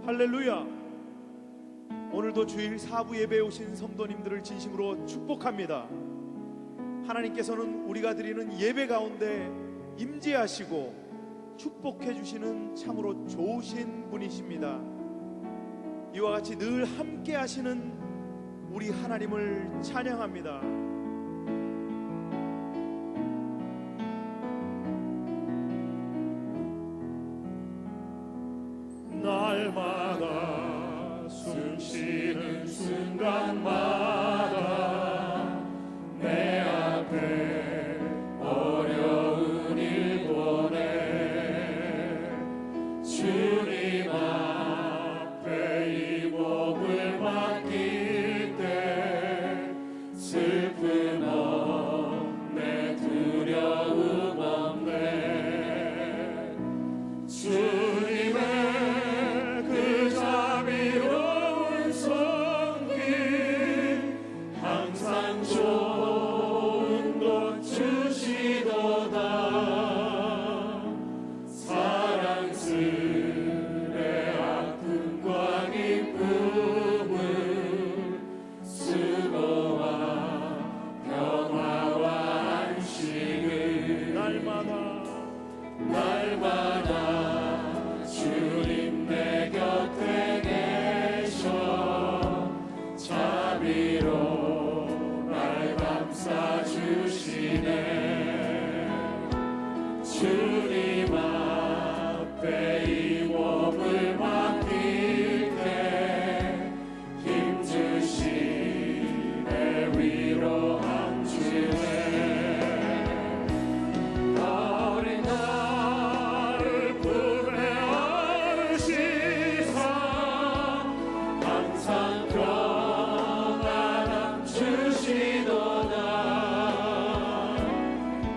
할렐루야. 오늘도 주일 사부 예배에 오신 성도님들을 진심으로 축복합니다. 하나님께서는 우리가 드리는 예배 가운데 임재하시고 축복해 주시는 참으로 좋으신 분이십니다. 이와 같이 늘 함께 하시는 우리 하나님을 찬양합니다. 날마다 숨쉬는 순간마다 내 앞에 어려운 일 보내 주님 앞에 이 몸을 맡길 때 슬픔 없네 두려움 없네 주님의 그 자비로운 손길 항상 좋은 것 주시도다 사랑스레 아픔과 기쁨을 수고와 평화와 안식을 날마다 주님 내 곁에 계셔 자비로 날 감싸주시네 주님 앞에 이 몸을 맡길 때 힘주시네 위로함 주네 어린 나를 품에 안으시사 항상 평안함 주시도다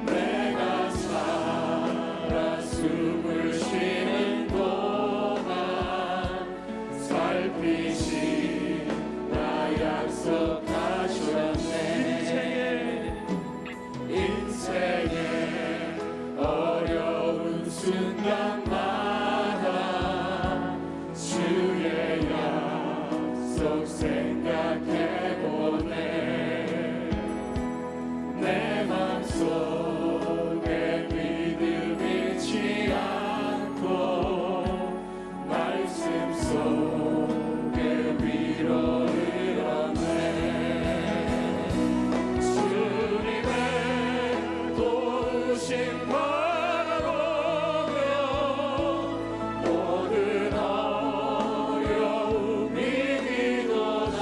내가 살아 숨을 쉬는 동안 살피시나 약속하셨네 인생의 어려운 순간마다 주의 약속 생각해보네 내 맘속에 믿음 잃지 않고 말씀 속에 위로를 얻네 주님의 도우심 바라보며 모든 어려움이 이기도다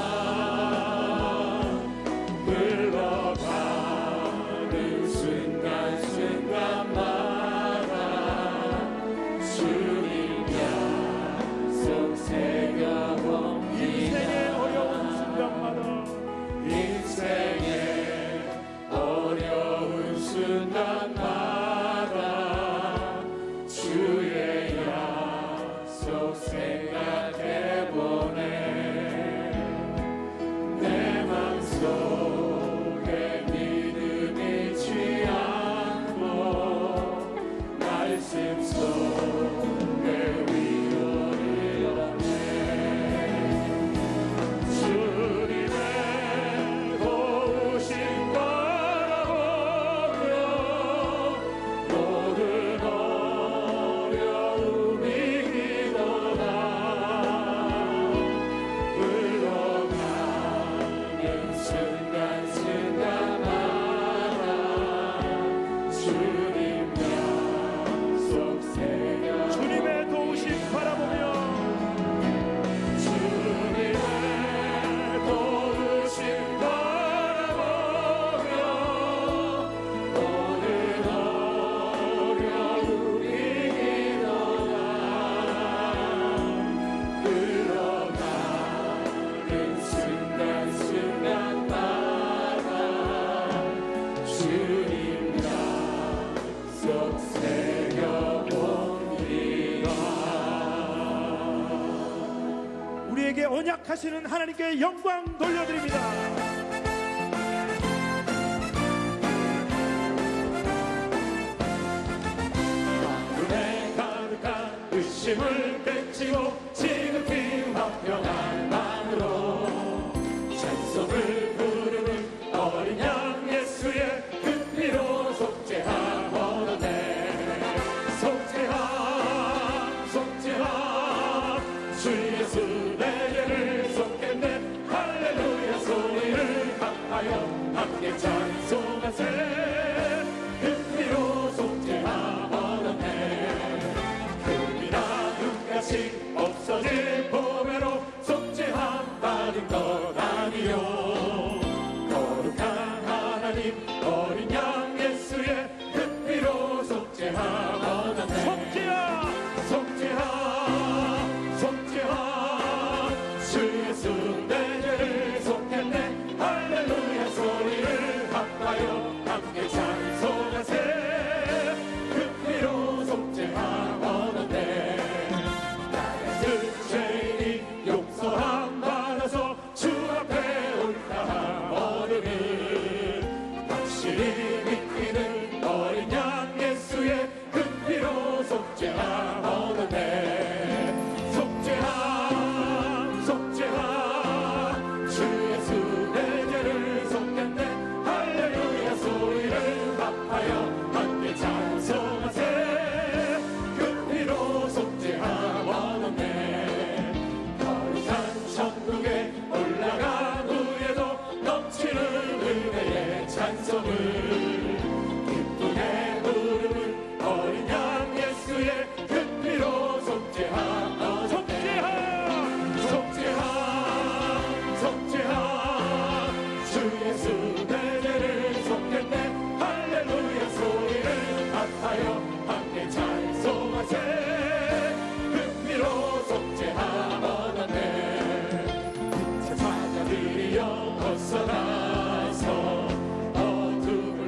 흘러가는 순간순간마다 주님 약속 새겨봅니다 인생의 어려운 순간마다 인생의 어려운 순간마다 주의 약속 생각해보네 내 맘속에 믿음 잃지 않고 말씀 속에 위로를 얻네 주님의 도우심 바라보며 모든 어려움이 이기도다 흘러가는 순간순간마다 주님 약속 새겨 주님의 도우심 바라보며 주님의 도우심 바라보며 모든 어려움이 이기도다 흘러가는 순간순간마다 주님 약속 새겨봅니다 우리에게 언약하시는 하나님께 영광 돌려드립니다. 마음에 가득한 의심을 뺏지고 지금 슬기와 평안만으로 찬송을 부르는 어린 양 예수의 그 피로 속죄함 얻었네. 속죄함 속죄함 주 예수 내 죄를 속했네. 할렐루야 소리를 합하여 함께 찬송하세. 그 피로 속죄함 얻었네. 금이나 눈가시 없어질 보배로 속죄함 받은 것 아니요. 거룩한 하나님 어린 양 예수의 그 피로 속죄함 얻었네. 속죄야 속죄함 속죄함 주 예수 내 죄를 속했네. 할렐루야 소리를 합하여 함께 찬송하세. 그 피로 속죄함 얻었네. 나같은 죄인이 용서함 받아서 주 앞에 올라함 얻으니 확실히 믿기는 어린 양 예수의 그 피로 속죄함 얻었네. 속죄함 속죄함 주 예수 내 죄를 속했네. 할렐루야 소리를 합하여 함께 찬송하세. 그 피로 속죄함 얻었네. 거룩한 천국에 올라간 후에도 넘치는 은혜의 찬송을 기쁘게 부르는 어린 양 예수의 그 피로 속죄함 얻었네. 속죄함 속죄함 주 예수 내 죄를 속했네. 할렐루야 소리를 합하여 함께 찬송하세. 그 피로 속죄함 얻었네. 세상자들이여 벗어나서 어둠을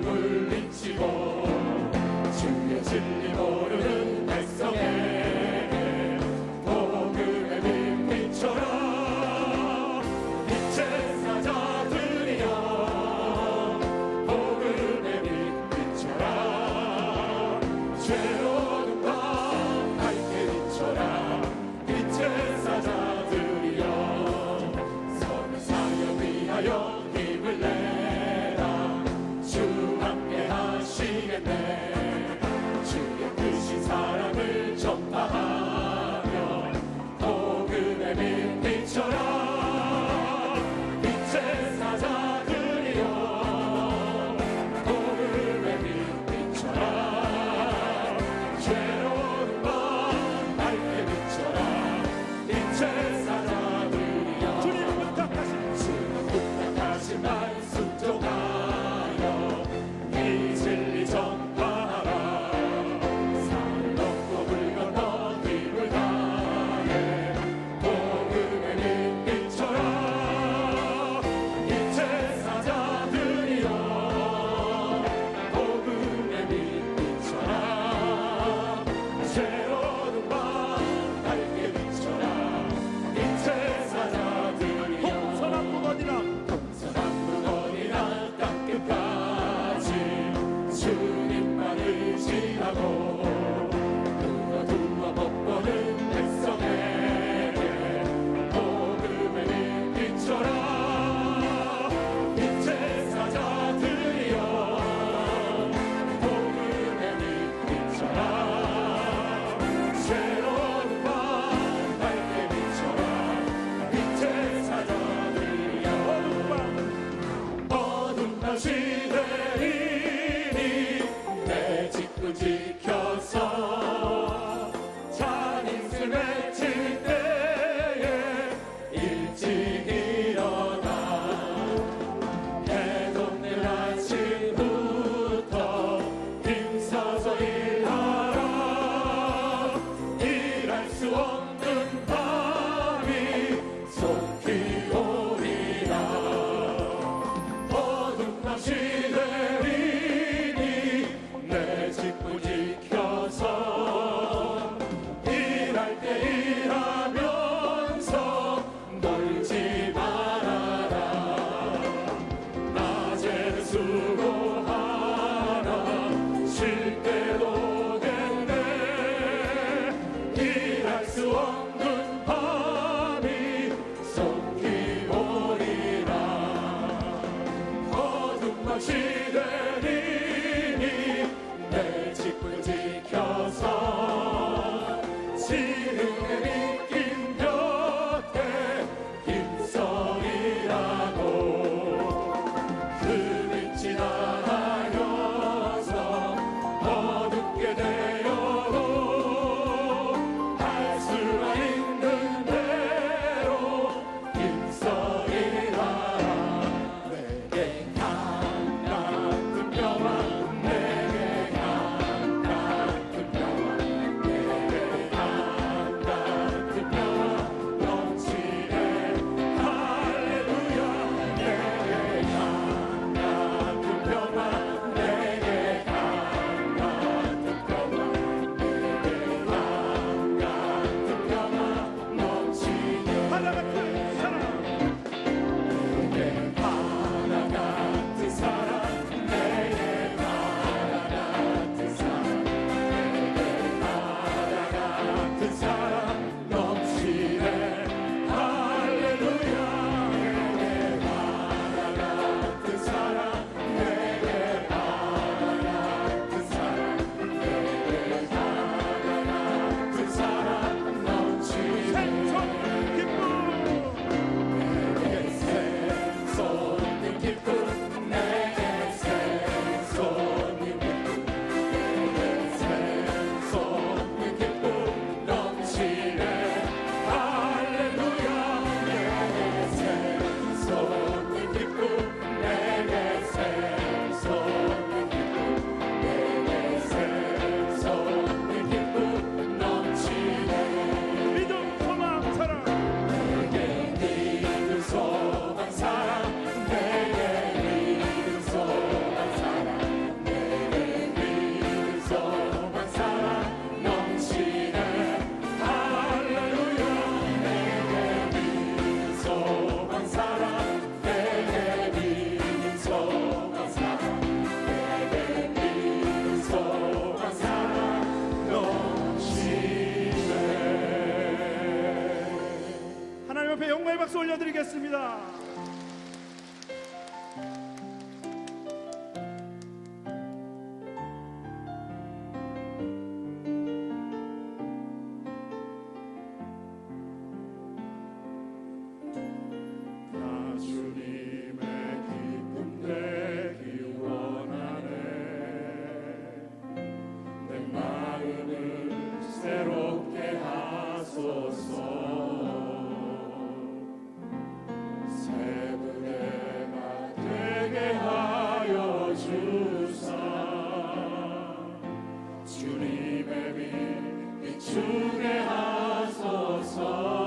박수 올려드리겠습니다. 나 주님의 기쁨 되기 원하네. 내 마음을 새롭게 하소서. 새 부대가 되게 하여 주사. 주님의 빛 비추게 하소서.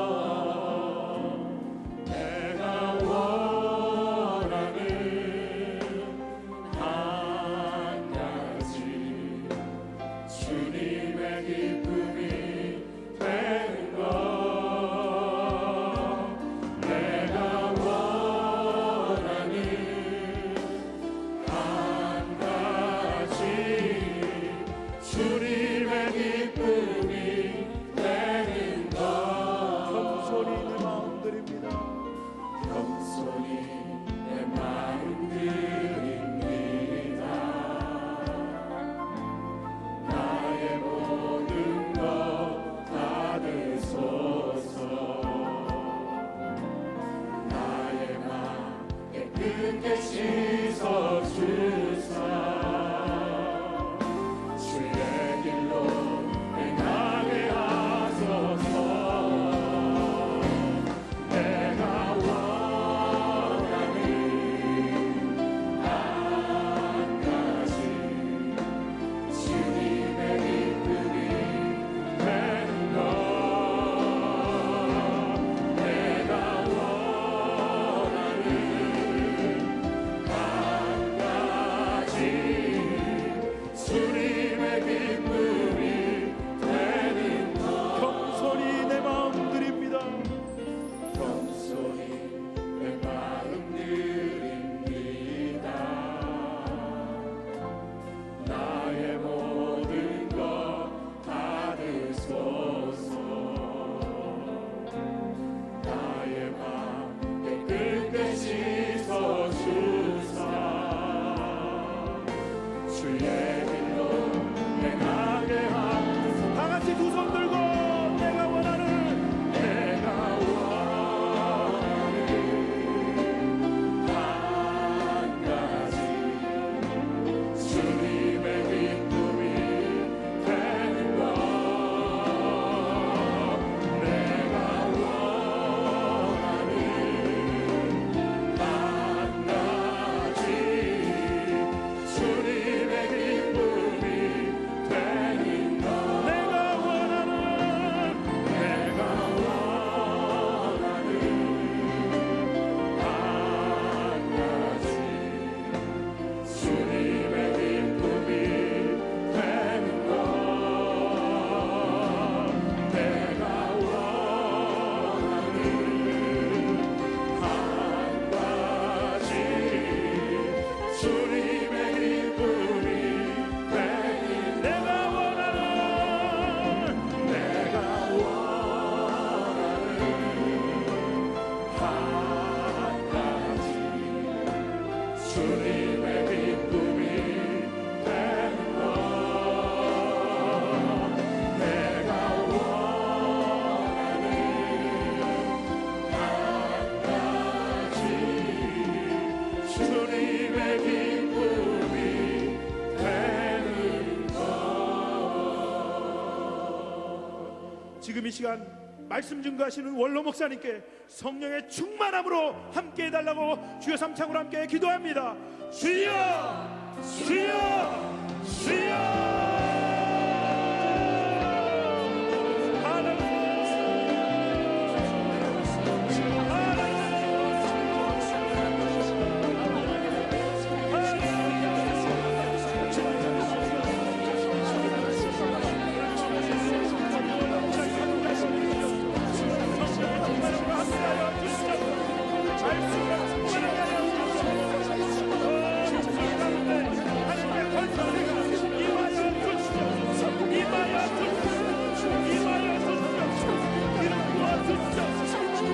지금 이 시간 말씀 증거하시는 원로 목사님께 성령의 충만함으로 함께 해달라고 주여 삼창으로 함께 기도합니다. 주여 주여 주여.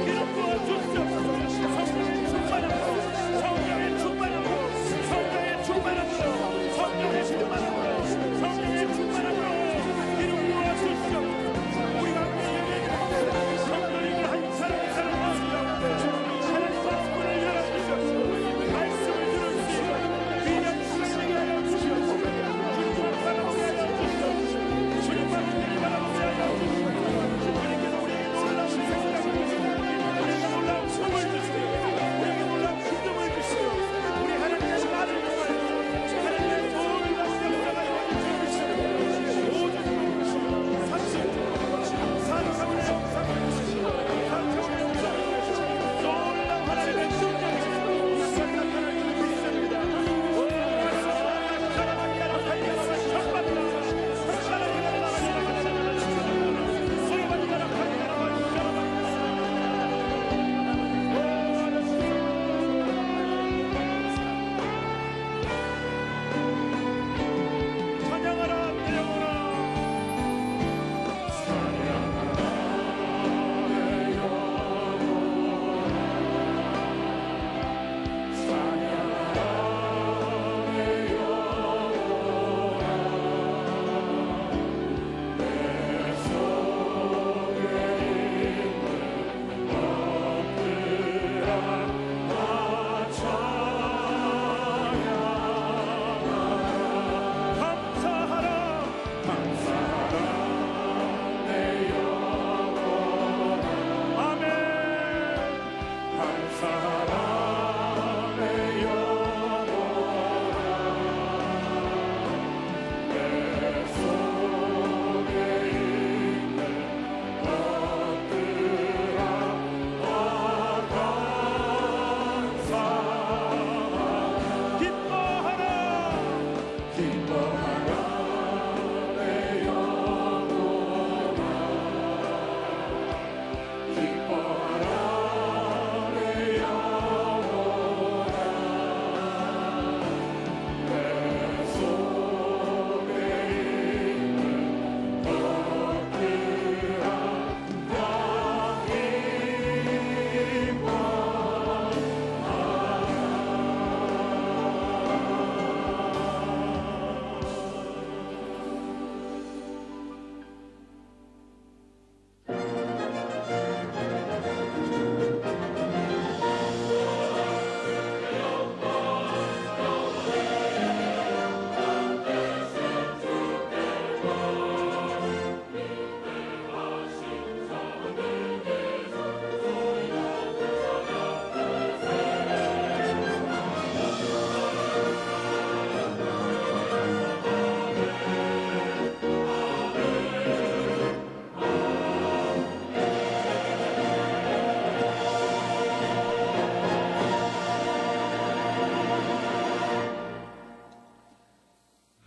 이름 부어 주시옵소서.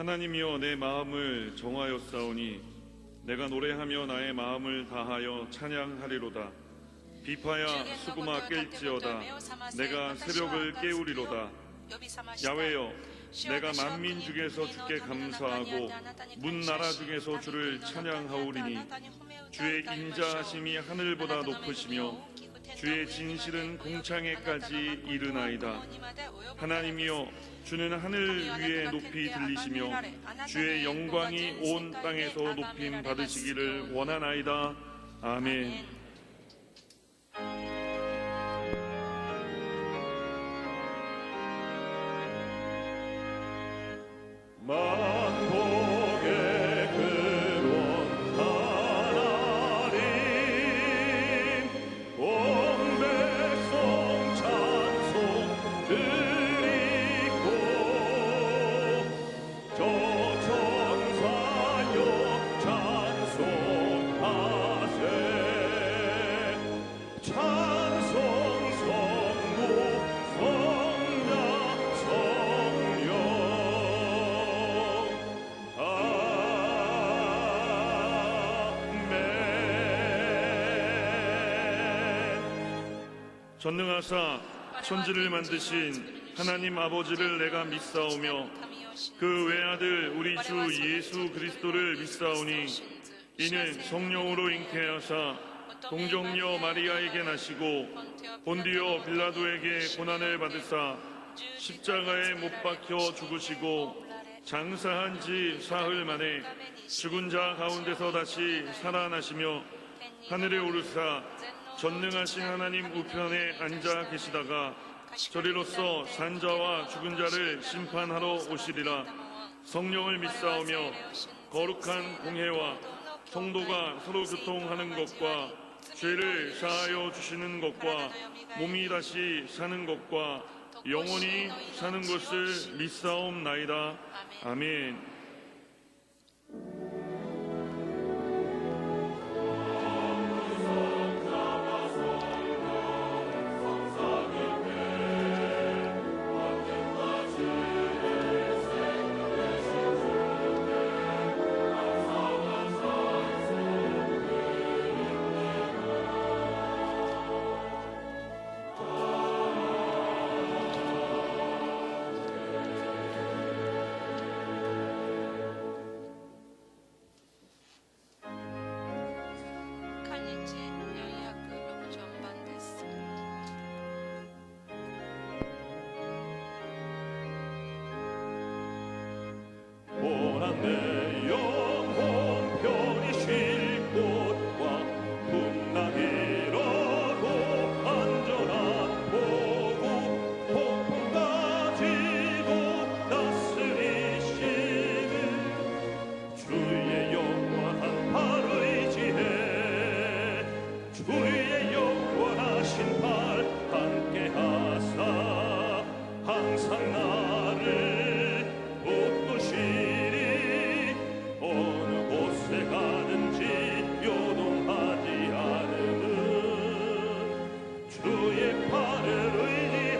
하나님이여 내 마음을 정하였사오니 내가 노래하며 나의 마음을 다하여 찬양하리로다. 비파야 수구마 깰지어다. 내가 새벽을 깨우리로다. 야훼여 내가 만민 중에서 주께 감사하고 문 나라 중에서 주를 찬양하오리니 주의 인자하심이 하늘보다 높으시며 주의 진실은 공창에까지 이르나이다. 하나님이여 주는 하늘 위에 높이 들리시며 주의 영광이 온 땅에서 높임 받으시기를 원하나이다. 아멘. 만복의 근원 하나님 온 백성 찬송 드리고 저 천사여 찬송하세 찬송 성부 성자 성령 전능하사 천지를 만드신 하나님 아버지를 내가 믿사오며 그 외아들 우리 주 예수 그리스도를 믿사오니 이는 성령으로 잉태하사 동정녀 마리아에게 나시고 본디오 빌라도에게 고난을 받으사 십자가에 못 박혀 죽으시고 장사한 지 사흘 만에 죽은 자 가운데서 다시 살아나시며 하늘에 오르사 전능하신 하나님 우편에 앉아 계시다가 저리로서 산자와 죽은 자를 심판하러 오시리라. 성령을 믿사오며 거룩한 공회와 성도가 서로 교통하는 것과 죄를 사하여 주시는 것과 몸이 다시 사는 것과 영원히 사는 것을 믿사옵나이다. 아멘. 내 영혼 편히 쉴 곳과 풍랑이라고 안전한 보고 폭풍 가지고 다스리시는 주의 영원한 팔 의지해 주의 영원하신 팔 함께 하사 항상 나를 붙드시리 어느 곳에 가든지 요동하지 않으는 주의 팔을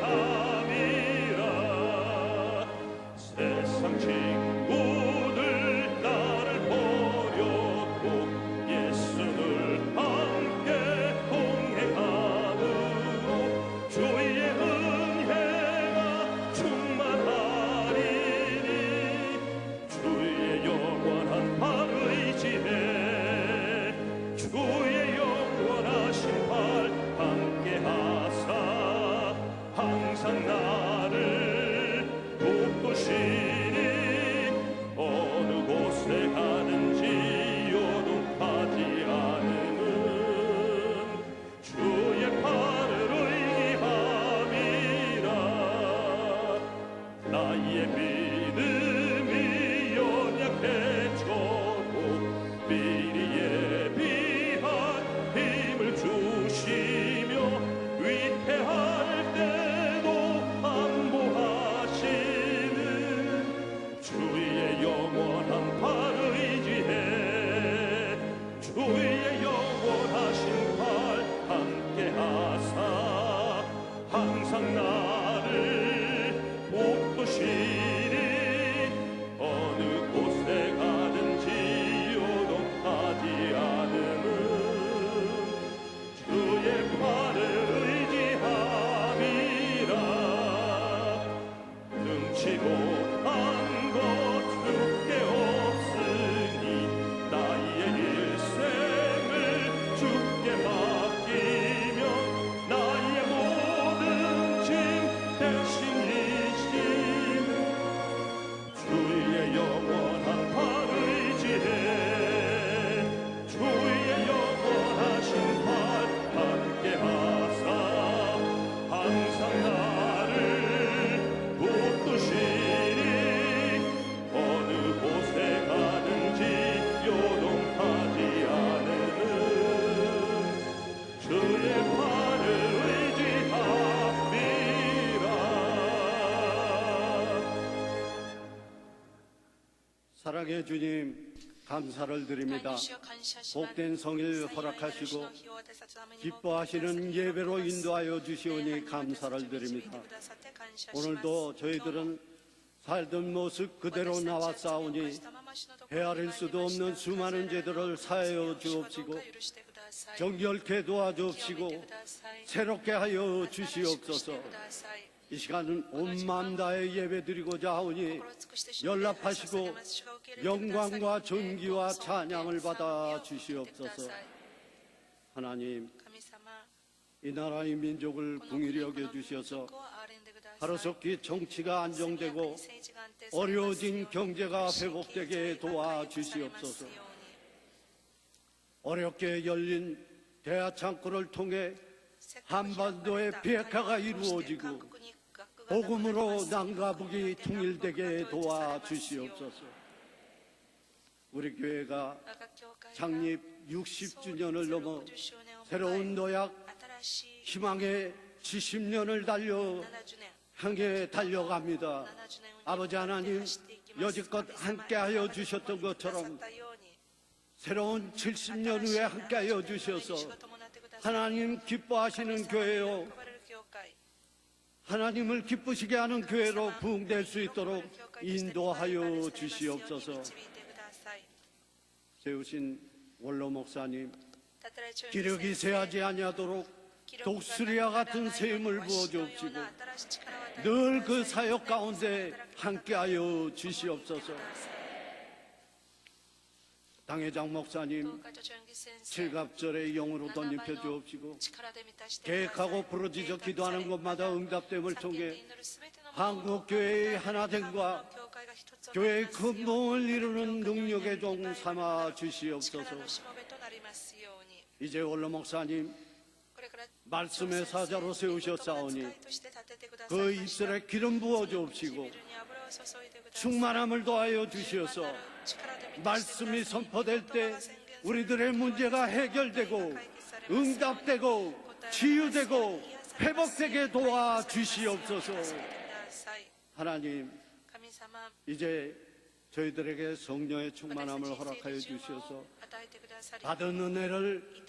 의지함이라. 세상 친구들 나를 버려도 예수를 함께 동행함으로 주의 은혜가 충만하리니 주의 영원한 팔 의지해 주의 영원하신 팔 함께 하사 항상 나를 붙드시니 어느 곳에 가든지 요동하지 않으는 주의 팔을 의지함이라. 나의 믿음이 연약해져도 미리 예비한 힘을 주시며 위태할 때도 안보하시는 주의 영원한 팔 의지해 주의 영원하신 팔 함께 하사 항상 나를 붙드시니 어느 사랑의 주님, 감사를 드립니다. 복된 성일 허락하시고 기뻐하시는 예배로 인도하여 주시오니 감사를 드립니다. 오늘도 저희들은 살던 모습 그대로 나와 싸우니 헤아릴 수도 없는 수많은 죄들을 사하여 주옵시고 정결케 도와주옵시고 새롭게 하여 주시옵소서. 이 시간은 온 마음 다해 예배드리고자 하오니 연락하시고 영광과 존귀와 찬양을 받아 주시옵소서. 하나님, 이 나라의 민족을 긍휼히 여겨 주셔서 하루속히 정치가 안정되고 어려워진 경제가 회복되게 도와주시옵소서. 어렵게 열린 대화 창구를 통해 한반도의 비핵화가 이루어지고 복음으로 남과 북이 통일되게 도와주시옵소서. 우리 교회가 창립 60주년을 넘어 새로운 노약 희망의 70년을 향해 달려갑니다. 아버지 하나님, 여지껏 함께하여 주셨던 것처럼 새로운 70년 후에 함께하여 주셔서 하나님 기뻐하시는 교회요, 하나님을 기쁘시게 하는 교회로 부흥될 수 있도록 인도하여 주시옵소서. 세우신 원로 목사님, 기력이 세하지 아니하도록 독수리와 같은 세임을 부어주옵시고 늘 그 사역 가운데 함께하여 주시옵소서. 당회장 목사님, 칠갑절의 영으로 덧입혀 주옵시고 계획하고 부르짖어 기도하는 것마다 응답됨을 통해 한국교회의 하나됨과 교회의 근본을 이루는 능력의 종 삼아 주시옵소서. 이제 원로 목사님, 말씀의 사자로 세우셨사오니 그 입술에 기름 부어 주옵시고 충만함을 더하여 주시어서 말씀이 선포될 때 우리들의 문제가 해결되고 응답되고 치유되고 회복되게 도와주시옵소서. 하나님, 이제 저희들에게 성령의 충만함을 허락하여 주셔서 받은 은혜를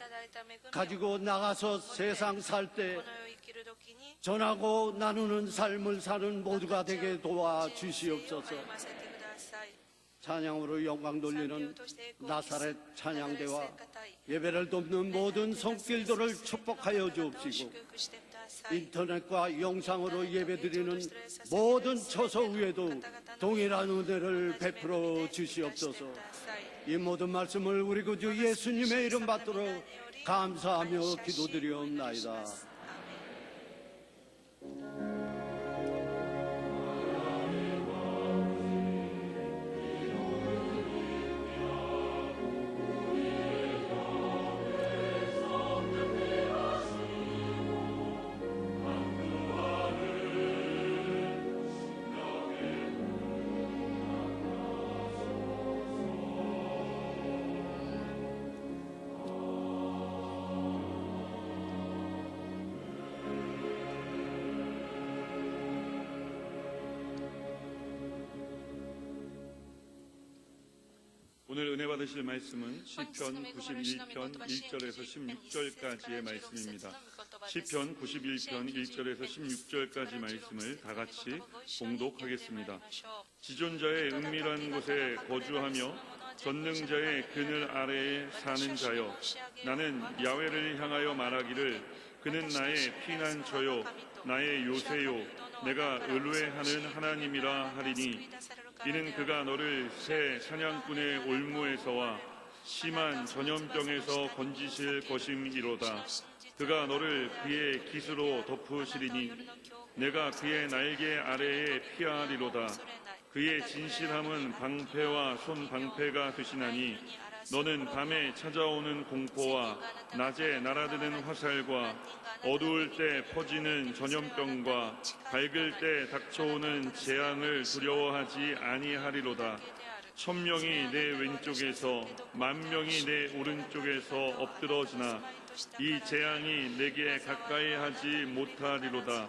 가지고 나가서 세상 살 때 전하고 나누는 삶을 사는 모두가 되게 도와주시옵소서. 찬양으로 영광 돌리는 나사렛 찬양대와 예배를 돕는 모든 손길들을 축복하여 주옵시고 인터넷과 영상으로 예배드리는 모든 처소 위에도 동일한 은혜를 베풀어 주시옵소서. 이 모든 말씀을 우리 구주 예수님의 이름 받들어 감사하며 기도드리옵나이다. 오늘 은혜 받으실 말씀은 시편 91편 1절에서 16절까지의 말씀입니다. 시편 91편 1절에서 16절까지 말씀을 다 같이 봉독하겠습니다. 지존자의 은밀한 곳에 거주하며 전능자의 그늘 아래에 사는 자여, 나는 야훼를 향하여 말하기를 그는 나의 피난처요 나의 요새요 내가 의뢰하는 하나님이라 하리니, 이는 그가 너를 새 사냥꾼의 올무에서와 심한 전염병에서 건지실 것임이로다. 그가 너를 그의 깃으로 덮으시리니 내가 그의 날개 아래에 피하리로다. 그의 진실함은 방패와 손방패가 되시나니 너는 밤에 찾아오는 공포와 낮에 날아드는 화살과 어두울 때 퍼지는 전염병과 밝을 때 닥쳐오는 재앙을 두려워하지 아니하리로다. 1000명이 내 왼쪽에서 10,000명이 내 오른쪽에서 엎드러지나 이 재앙이 내게 가까이 하지 못하리로다.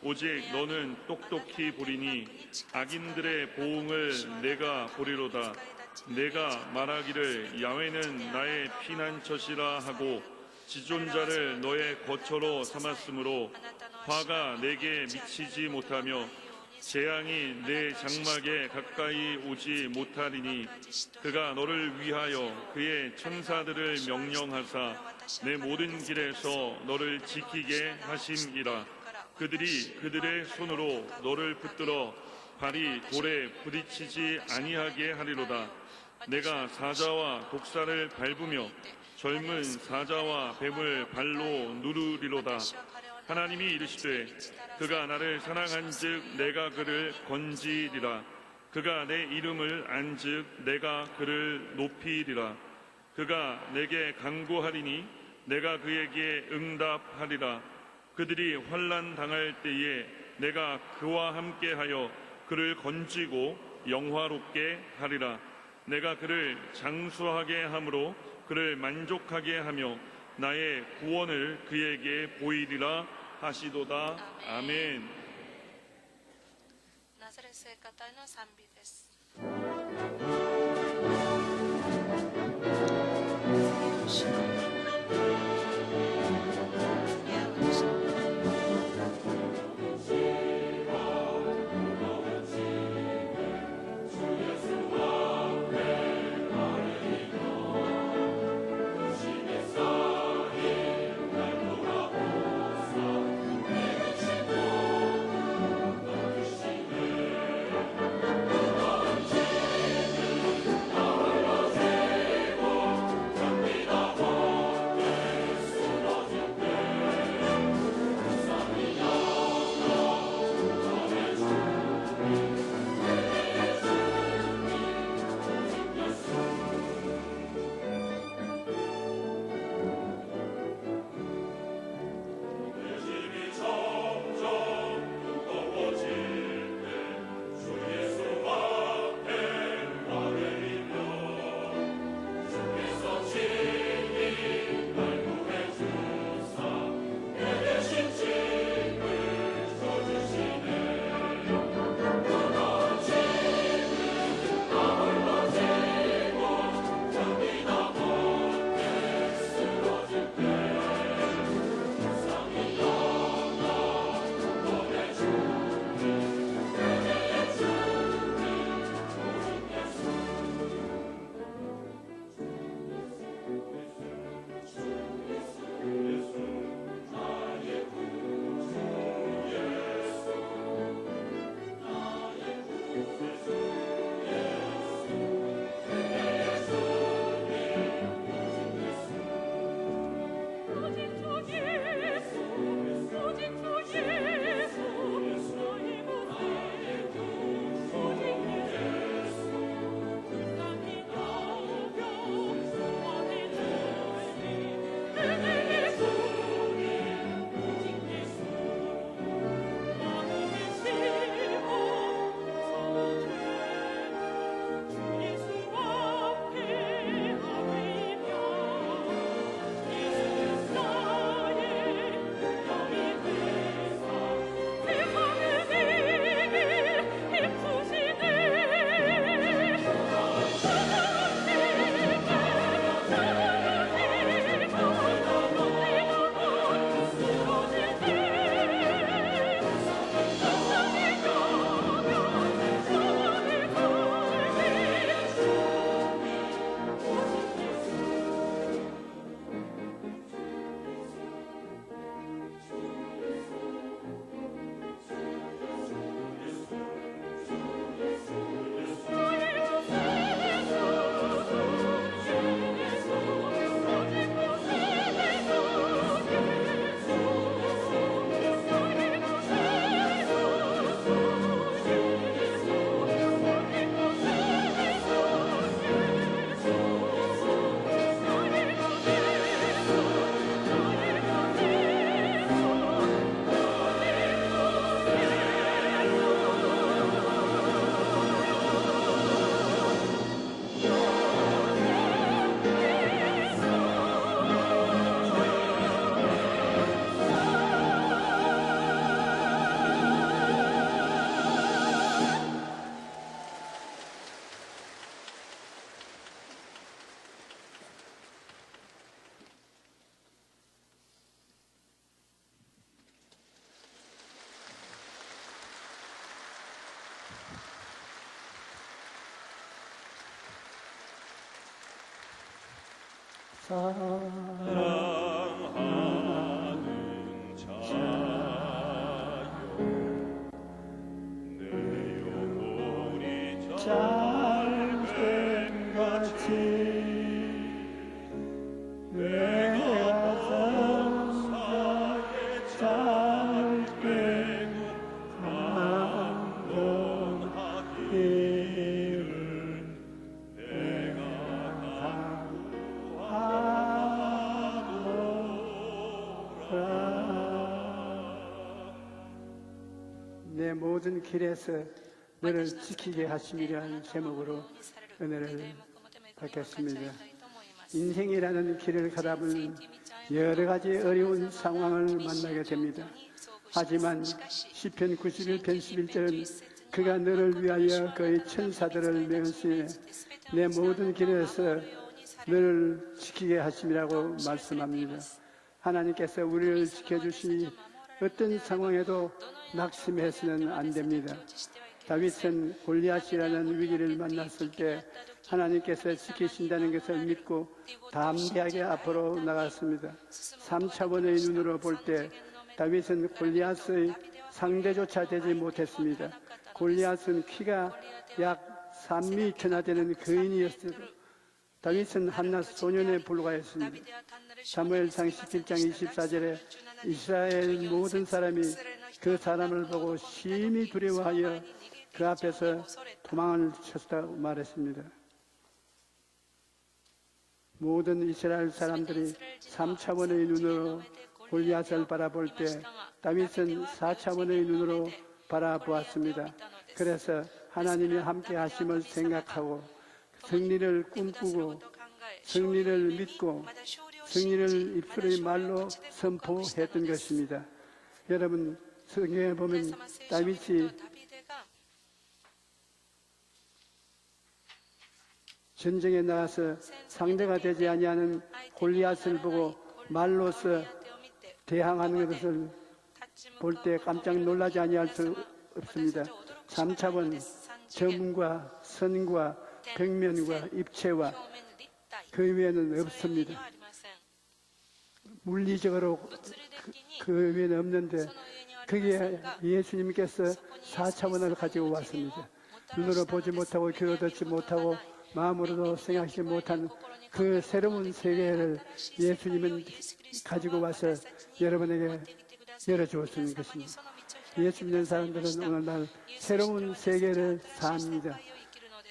오직 너는 똑똑히 보리니 악인들의 보응을 내가 보리로다. 내가 말하기를 야훼는 나의 피난처시라 하고 지존자를 너의 거처로 삼았으므로 화가 내게 미치지 못하며 재앙이 내 장막에 가까이 오지 못하리니 그가 너를 위하여 그의 천사들을 명령하사 내 모든 길에서 너를 지키게 하심이라. 그들이 그들의 손으로 너를 붙들어 발이 돌에 부딪히지 아니하게 하리로다. 내가 사자와 독사를 밟으며 젊은 사자와 뱀을 발로 누르리로다. 하나님이 이르시되 그가 나를 사랑한즉 내가 그를 건지리라. 그가 내 이름을 안즉 내가 그를 높이리라. 그가 내게 간구하리니 내가 그에게 응답하리라. 그들이 환난 당할 때에 내가 그와 함께하여 그를 건지고 영화롭게 하리라. 내가 그를 장수하게 함으로 그를 만족하게 하며 나의 구원을 그에게 보이리라 하시도다. 아멘. ナザレ聖歌隊の賛美です。주 사랑하는 자여 내 영혼이 잘됨 같이 내가 범사에 잘되고 감동하기를 내가 내 모든 길에서 너를 지키게 하심이라는 제목으로 은혜를 받겠습니다. 인생이라는 길을 가다 보면 여러 가지 어려운 상황을 만나게 됩니다. 하지만 시편 91편 11절은 그가 너를 위하여 그의 천사들을 메우시네 내 모든 길에서 너를 지키게 하심이라고 말씀합니다. 하나님께서 우리를 지켜주시니 어떤 상황에도 낙심해서는 안 됩니다. 다윗은 골리앗이라는 위기를 만났을 때 하나님께서 지키신다는 것을 믿고 담대하게 앞으로 나갔습니다. 3차원의 눈으로 볼 때 다윗은 골리앗의 상대조차 되지 못했습니다. 골리앗은 키가 약 3m나 되는 거인이었어요. 다윗은 한낱 소년에 불과했습니다. 사무엘상 17장 24절에 이스라엘 모든 사람이 그 사람을 보고 심히 두려워하여 그 앞에서 도망을 쳤다고 말했습니다. 모든 이스라엘 사람들이 3차원의 눈으로 골리앗을 바라볼 때 다윗은 4차원의 눈으로 바라보았습니다. 그래서 하나님이 함께 하심을 생각하고 승리를 꿈꾸고 승리를 믿고 승리를 입술의 말로 선포했던 것입니다. 여러분 성경에 보면 다윗이 전쟁에 나가서 상대가 되지 아니하는 골리앗을 보고 말로서 대항하는 것을 볼 때 깜짝 놀라지 아니할 수 없습니다. 3차원 점과 선과 벽면과 입체와 그 외에는 없습니다. 물리적으로 그 외에는 없는데 그게 예수님께서 4차원을 가지고 왔습니다. 눈으로 보지 못하고 귀로 듣지 못하고 마음으로도 생각하지 못한 그 새로운 세계를 예수님은 가지고 와서 여러분에게 열어주었는 것입니다. 예수 믿는 사람들은 오늘날 새로운 세계를 삽니다.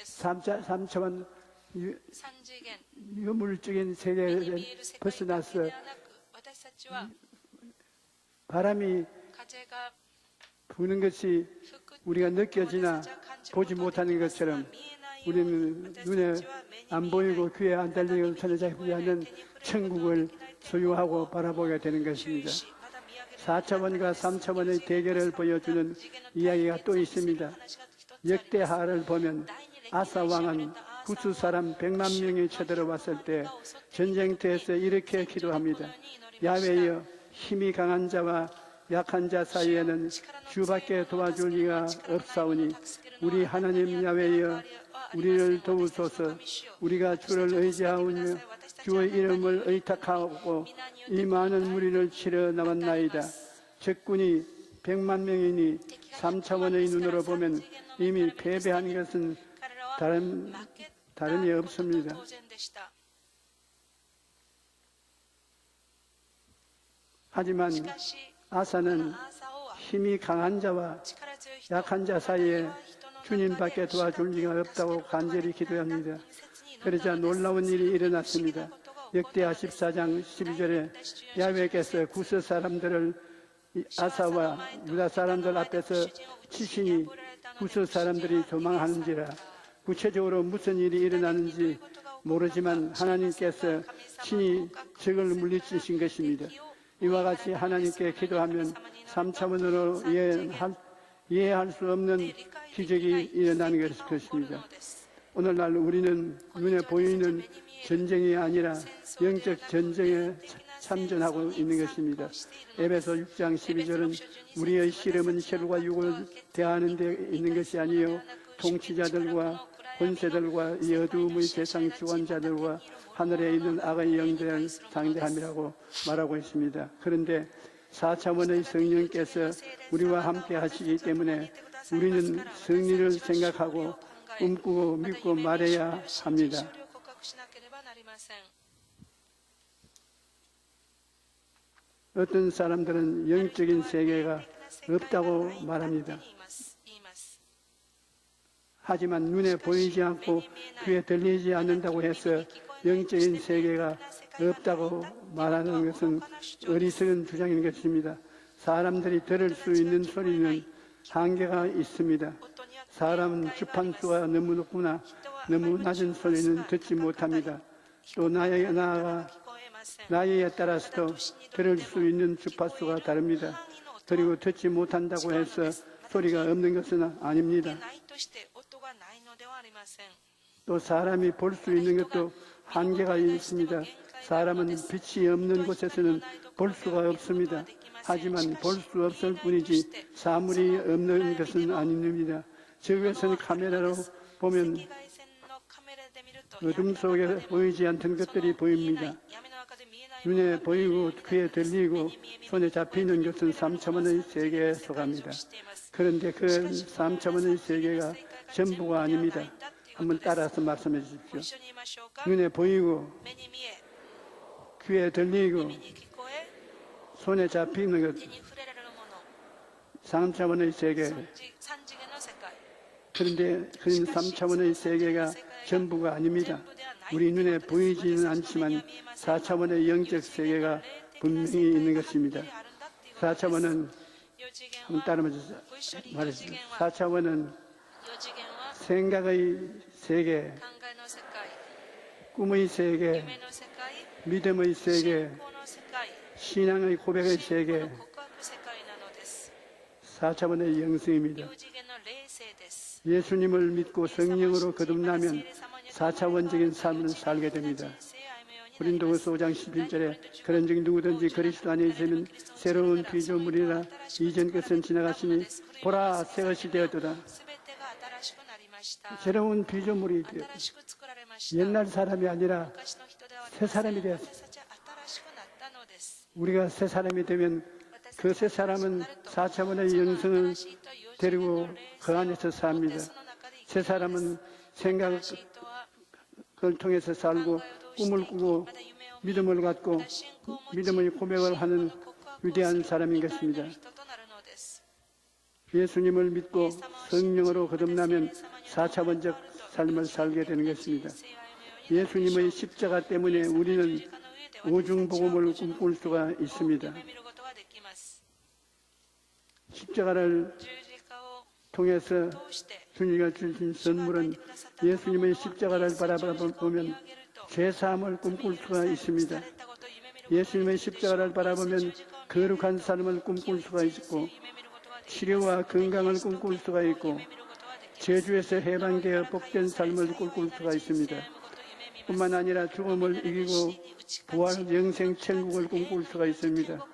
3차원 유물적인 세계를 벗어나서 바람이 부는 것이 우리가 느껴지나 보지 못하는 것처럼 우리는 눈에 안 보이고 귀에 안 들리고 손에 잡히지 않는 천국을 소유하고 바라보게 되는 것입니다. 4차원과 3차원의 대결을 보여주는 이야기가 또 있습니다. 역대하를 보면 아사 왕은 구스 사람 100만 명이 쳐들어왔을 때 전쟁터에서 이렇게 기도합니다. 야훼여, 힘이 강한 자와 약한 자 사이에는 주밖에 도와줄 리가 없사오니 우리 하나님 야훼여 우리를 도우소서. 우리가 주를 의지하오며 주의 이름을 의탁하고 이 많은 무리를 치러 나왔나이다. 적군이 100만 명이니 3차원의 눈으로 보면 이미 패배한 것은 다름이 없습니다. 하지만 아사는 힘이 강한 자와 약한 자 사이에 주님밖에 도와줄 리가 없다고 간절히 기도합니다. 그러자 놀라운 일이 일어났습니다. 역대하 14장 12절에 야훼께서 구스 사람들을 아사와 유다 사람들 앞에서 치시니 구스 사람들이 도망하는지라. 구체적으로 무슨 일이 일어나는지 모르지만 하나님께서 친히 적을 물리치신 것입니다. 이와 같이 하나님께 기도하면 3차원으로 이해할 수 없는 기적이 일어나는 것입니다. 오늘날 우리는 눈에 보이는 전쟁이 아니라 영적 전쟁에 참전하고 있는 것입니다. 에베소 6장 12절은 우리의 씨름은 혈과 육을 대하는 데 있는 것이 아니요 통치자들과 권세들과 이 어두움의 세상 주관자들과 하늘에 있는 악의 영들을 상대함이라고 말하고 있습니다. 그런데 4차원의 성령께서 우리와 함께 하시기 때문에 우리는 승리를 생각하고 꿈꾸고 믿고 말해야 합니다. 어떤 사람들은 영적인 세계가 없다고 말합니다. 하지만 눈에 보이지 않고 귀에 들리지 않는다고 해서 영적인 세계가 없다고 말하는 것은 어리석은 주장인 것입니다. 사람들이 들을 수 있는 소리는 한계가 있습니다. 사람은 주판수가 너무 높구나 너무 낮은 소리는 듣지 못합니다. 또 나아가 나이에 따라서도 들을 수 있는 주파수가 다릅니다. 그리고 듣지 못한다고 해서 소리가 없는 것은 아닙니다. 또 사람이 볼 수 있는 것도 한계가 있습니다. 사람은 빛이 없는 곳에서는 볼 수가 없습니다. 하지만 볼 수 없을 뿐이지 사물이 없는 것은 아닙니다. 저기에서는 카메라로 보면 어둠 속에 보이지 않던 것들이 보입니다. 눈에 보이고 귀에 들리고 손에 잡히는 것은 3차원의 세계에 속합니다. 그런데 그 3차원의 세계가 전부가 아닙니다. 한번 따라서 말씀해 주십시오. 눈에 보이고 귀에 들리고 손에 잡히는 것 3차원의 세계. 그런데 그 3차원의 세계가 전부가 아닙니다. 우리 눈에 보이지는 않지만 4차원의 영적 세계가 분명히 있는 것입니다. 4차원은 한번 따라 말해주세요. 4차원은 생각의 세계, 꿈의 세계, 믿음의 세계, 신앙의 고백의 세계, 4차원의 영성입니다. 예수님을 믿고 성령으로 거듭나면 4차원적인 삶을 살게 됩니다. 고린도후서 5장 11절에 그런즉 누구든지 그리스도 안에 있으면 새로운 피조물이라 이전 것은 지나갔으니 보라 새 것이 되었도다. 새로운 피조물이 되었다. 옛날 사람이 아니라 새 사람이 되었다. 우리가 새 사람이 되면 그 새 사람은 4차원의 영성을 데리고 그 안에서 삽니다. 새 사람은 생각을 통해서 살고 꿈을 꾸고 믿음을 갖고 믿음의 고백을 하는 위대한 사람인 것입니다. 예수님을 믿고 성령으로 거듭나면 4차원적 삶을 살게 되는 것입니다. 예수님의 십자가 때문에 우리는 오중복음을 꿈꿀 수가 있습니다. 십자가를 통해서 주님이 주신 선물은 예수님의 십자가를 바라보면 죄사함을 꿈꿀 수가 있습니다. 예수님의 십자가를 바라보면 거룩한 삶을 꿈꿀 수가 있고 치료와 건강을 꿈꿀 수가 있고 저주에서 해방되어 복된 삶을 꿈꿀 수가 있습니다. 뿐만 아니라 죽음을 이기고 부활 영생 천국을 꿈꿀 수가 있습니다.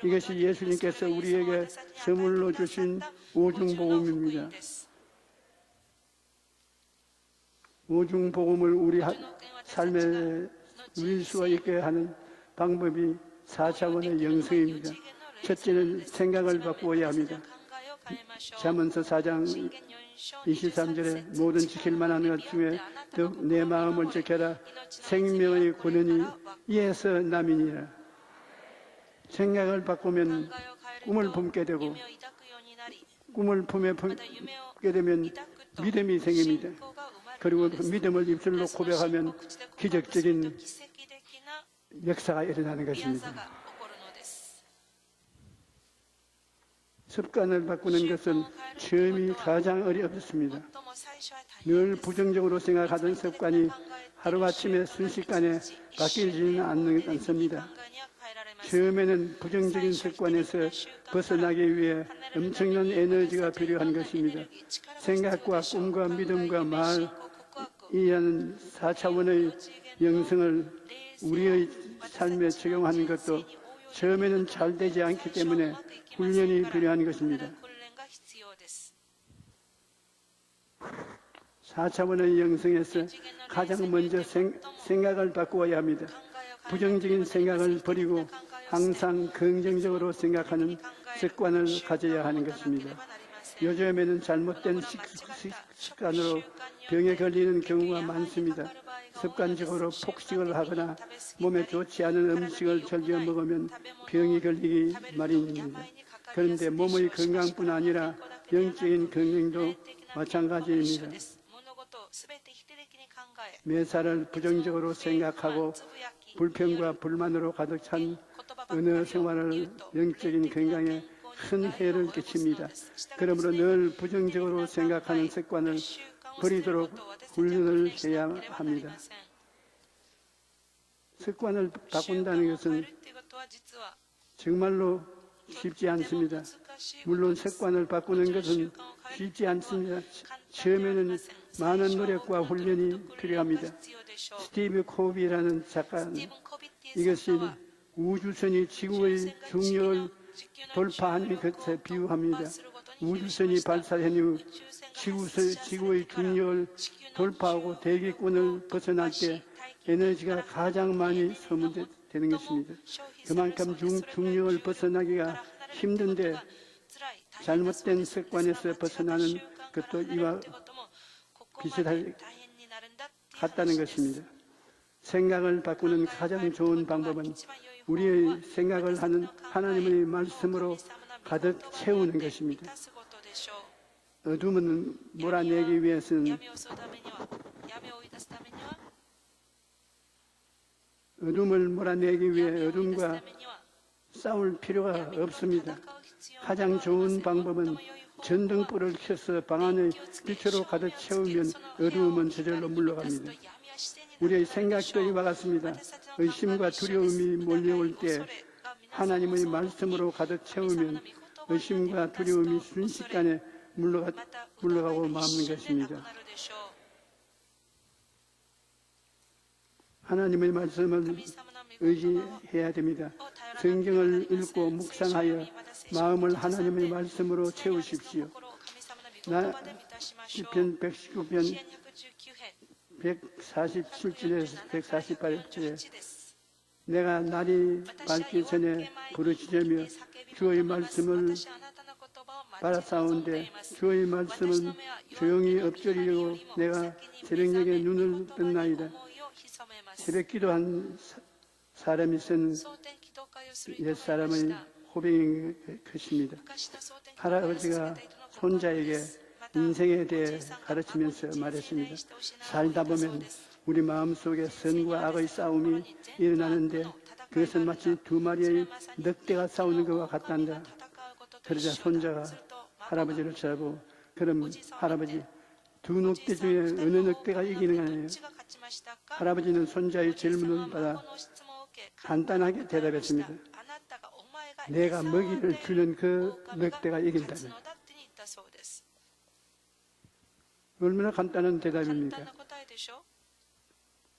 이것이 예수님께서 우리에게 선물로 주신 오중복음입니다. 오중복음을 우리 삶에 누릴 수 있게 하는 방법이 4차원의 영성입니다. 첫째는 생각을 바꾸어야 합니다. 잠언서 4장 23절에 모든 지킬 만한 것 중에 더욱 내 마음을 지켜라. 생명의 근원이 이에서 남이니라. 생각을 바꾸면 꿈을 품게 되고 꿈을 품게 되면 믿음이 생깁니다. 그리고 그 믿음을 입술로 고백하면 기적적인 역사가 일어나는 것입니다. 습관을 바꾸는 것은 처음이 가장 어렵습니다. 늘 부정적으로 생각하던 습관이 하루아침에 순식간에 바뀌지는 않습니다. 처음에는 부정적인 습관에서 벗어나기 위해 엄청난 에너지가 필요한 것입니다. 생각과 꿈과 믿음과 말이라는 4차원의 영성을 우리의 삶에 적용하는 것도 처음에는 잘 되지 않기 때문에 훈련이 필요한 것입니다. 4차원의 영성에서 가장 먼저 생각을 바꾸어야 합니다. 부정적인 생각을 버리고 항상 긍정적으로 생각하는 습관을 가져야 하는 것입니다. 요즘에는 잘못된 습관으로 병에 걸리는 경우가 많습니다. 습관적으로 폭식을 하거나 몸에 좋지 않은 음식을 즐겨 먹으면 병이 걸리기 마련입니다. 그런데 몸의 건강뿐 아니라 영적인 건강도 마찬가지입니다. 매사를 부정적으로 생각하고 불평과 불만으로 가득 찬 언어 생활을 영적인 건강에 큰 해를 끼칩니다. 그러므로 늘 부정적으로 생각하는 습관을 버리도록 훈련을 해야 합니다. 습관을 바꾼다는 것은 정말로 쉽지 않습니다. 물론 습관을 바꾸는 것은 쉽지 않습니다. 처음에는 많은 노력과 훈련이 필요합니다. 스티브 코비라는 작가는 이것이 우주선이 지구의 중력을 돌파하는 것에 비유합니다. 우주선이 발사된 후 지구의 중력을 돌파하고 대기권을 벗어날 때 에너지가 가장 많이 소모되는 것입니다. 그만큼 중력을 벗어나기가 힘든데 잘못된 습관에서 벗어나는 것도 이와 같다는 것입니다. 생각을 바꾸는 가장 좋은 방법은 우리의 생각을 하는 하나님의 말씀으로 가득 채우는 것입니다. 어둠을 몰아내기 위해서는 어둠과 싸울 필요가 없습니다. 가장 좋은 방법은 전등불을 켜서 방 안의 빛으로 가득 채우면 어두움은 저절로 물러갑니다. 우리의 생각도 이와 같습니다. 의심과 두려움이 몰려올 때 하나님의 말씀으로 가득 채우면 의심과 두려움이 순식간에 물러가고 마는 것입니다. 하나님의 말씀을 의지해야 됩니다. 성경을 읽고 묵상하여 마음을 하나님의 말씀으로 채우십시오. 시편 119편 147절에서 148절에 내가 날이 밝기 전에 부르짖으며 주의 말씀을 바라사온데 주의 말씀은 조용히 엎드리고 내가 새벽녘에 눈을 떴나이다. 새벽 기도한 사람이 쓴 옛사람의 고백인 것입니다. 할아버지가 손자에게 인생에 대해 가르치면서 말했습니다. 살다 보면 우리 마음속에 선과 악의 싸움이 일어나는데 그것은 마치 두 마리의 늑대가 싸우는 것과 같단다. 그러자 손자가 할아버지를 쳐다보고 그럼 할아버지 두 늑대 중에 어느 늑대가 이기는 거예요? 할아버지는 손자의 질문을 받아 간단하게 대답했습니다. 내가 먹이를 주는 그 늑대가 이긴다면. 얼마나 간단한 대답입니까?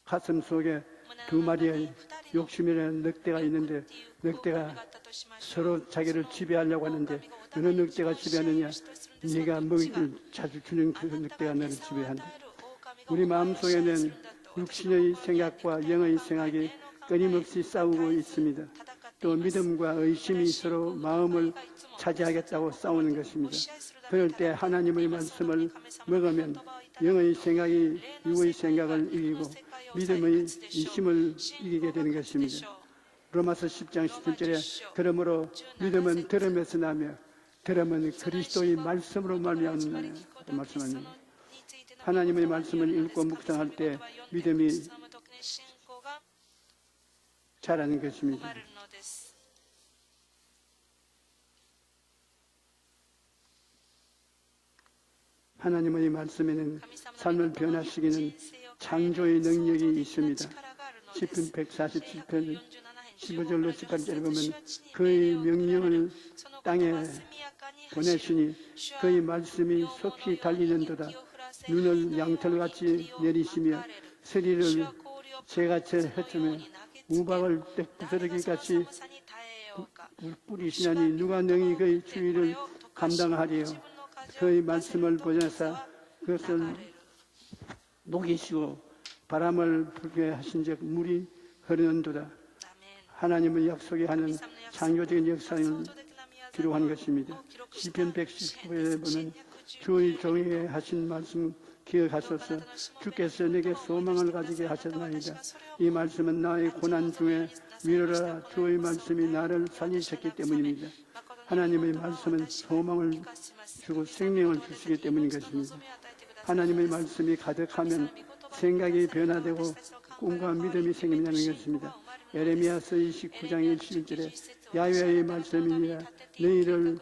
가슴 속에 두 마리의 욕심이라는 늑대가 있는데 늑대가 서로 자기를 지배하려고 하는데 어느 늑대가 지배하느냐? 네가 먹이를 자주 주는 그 늑대가 너를 지배한다. 우리 마음속에는 육신의 생각과 영의 생각이 끊임없이 싸우고 있습니다. 또 믿음과 의심이 서로 마음을 차지하겠다고 싸우는 것입니다. 그럴 때 하나님의 말씀을 먹으면 영의 생각이 육의 생각을 이기고 믿음의 의심을 이기게 되는 것입니다. 로마서 10장 17절에 그러므로 믿음은 들음에서 나며 들음은 그리스도의 말씀으로 말미암는 말씀합니다. 하나님의 말씀을 읽고 묵상할 때 믿음이 자라는 것입니다. 하나님의 말씀에는 삶을 변화시키는 창조의 능력이 있습니다. 시편 147편 15절로 18절에 보면 그의 명령을 땅에 보내시니 그의 말씀이 속히 달리는도다. 눈을 양털같이 내리시며 서리를 새같이 흩으며 우박을 부스러기같이 뿌리시나니 누가 능히 그의 주의를 감당하리요. 그의 말씀을 보내사 그것을 녹이시고 바람을 불게 하신즉 물이 흐르는도다. アーメン 하나님의 약속이 하는 창조적인 역사를 기록한 것입니다. 시편 119편에 보면 주의 종에게 하신 말씀 기억하소서. 주께서 내게 소망을 가지게 하셨나이다. 이 말씀은 나의 고난 중에 위로라. 주의 말씀이 나를 살리셨기 때문입니다. 하나님의 말씀은 소망을 주고 생명을 주시기 때문인 것입니다. 하나님의 말씀이 가득하면 생각이 변화되고 꿈과 믿음이 생긴다는 것입니다. 에레미야서 29장 21절에 야훼의 말씀이니라. 너희를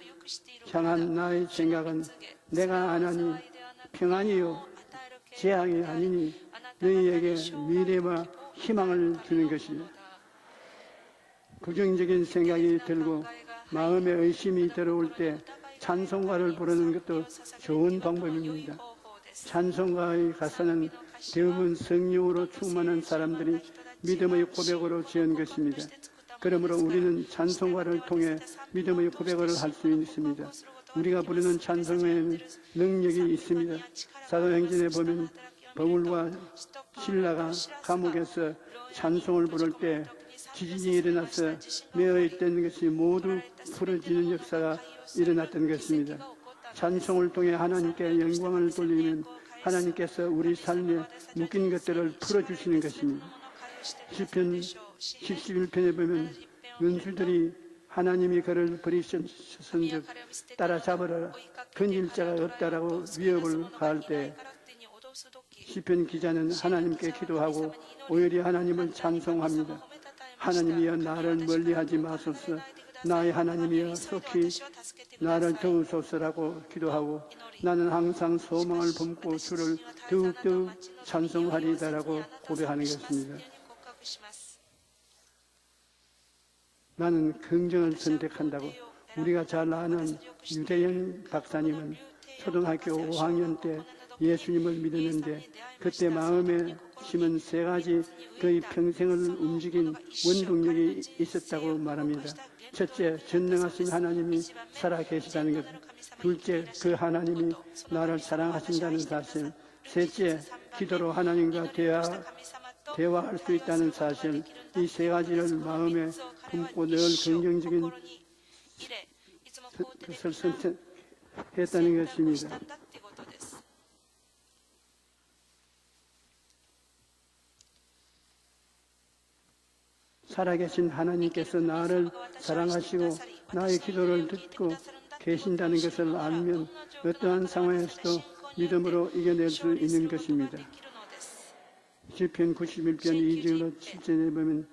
향한 나의 생각은 내가 안하니 평안이요 재앙이 아니니 너희에게 미래와 희망을 주는 것이다. 부정적인 생각이 들고 마음에 의심이 들어올 때 찬송가를 부르는 것도 좋은 방법입니다. 찬송가의 가사는 대부분 성령으로 충만한 사람들이 믿음의 고백으로 지은 것입니다. 그러므로 우리는 찬송가를 통해 믿음의 고백을 할 수 있습니다. 우리가 부르는 찬송에는 능력이 있습니다. 사도행전에 보면 바울과 실라가 감옥에서 찬송을 부를 때 지진이 일어나서 매어있던 것이 모두 풀어지는 역사가 일어났던 것입니다. 찬송을 통해 하나님께 영광을 돌리면 하나님께서 우리 삶에 묶인 것들을 풀어주시는 것입니다. 시편 71편에 보면 원수들이 하나님이 그를 버리셨은즉 따라잡으라. 건질 자가 없다라고 위협을 가할 때 시편 기자는 하나님께 기도하고 오히려 하나님을 찬송합니다. 하나님이여 나를 멀리하지 마소서. 나의 하나님이여 속히 나를 도우소서라고 기도하고 나는 항상 소망을 품고 주를 더욱더욱 찬송하리다라고 고백하는 것입니다. 나는 긍정을 선택한다고. 우리가 잘 아는 유대영 박사님은 초등학교 5학년 때 예수님을 믿었는데 그때 마음에 심은 세 가지 그의 평생을 움직인 원동력이 있었다고 말합니다. 첫째, 전능하신 하나님이 살아계시다는 것. 둘째, 그 하나님이 나를 사랑하신다는 사실. 셋째, 기도로 하나님과 대화할 수 있다는 사실. 이 세 가지를 마음에 품고 늘 긍정적인 것을 선택했다는 것입니다. 살아계신 하나님께서 나를 사랑하시고 나의 기도를 듣고 계신다는 것을 알면 어떠한 상황에서도 믿음으로 이겨낼 수 있는 것입니다. 시편 91편 2절로 7절에 보면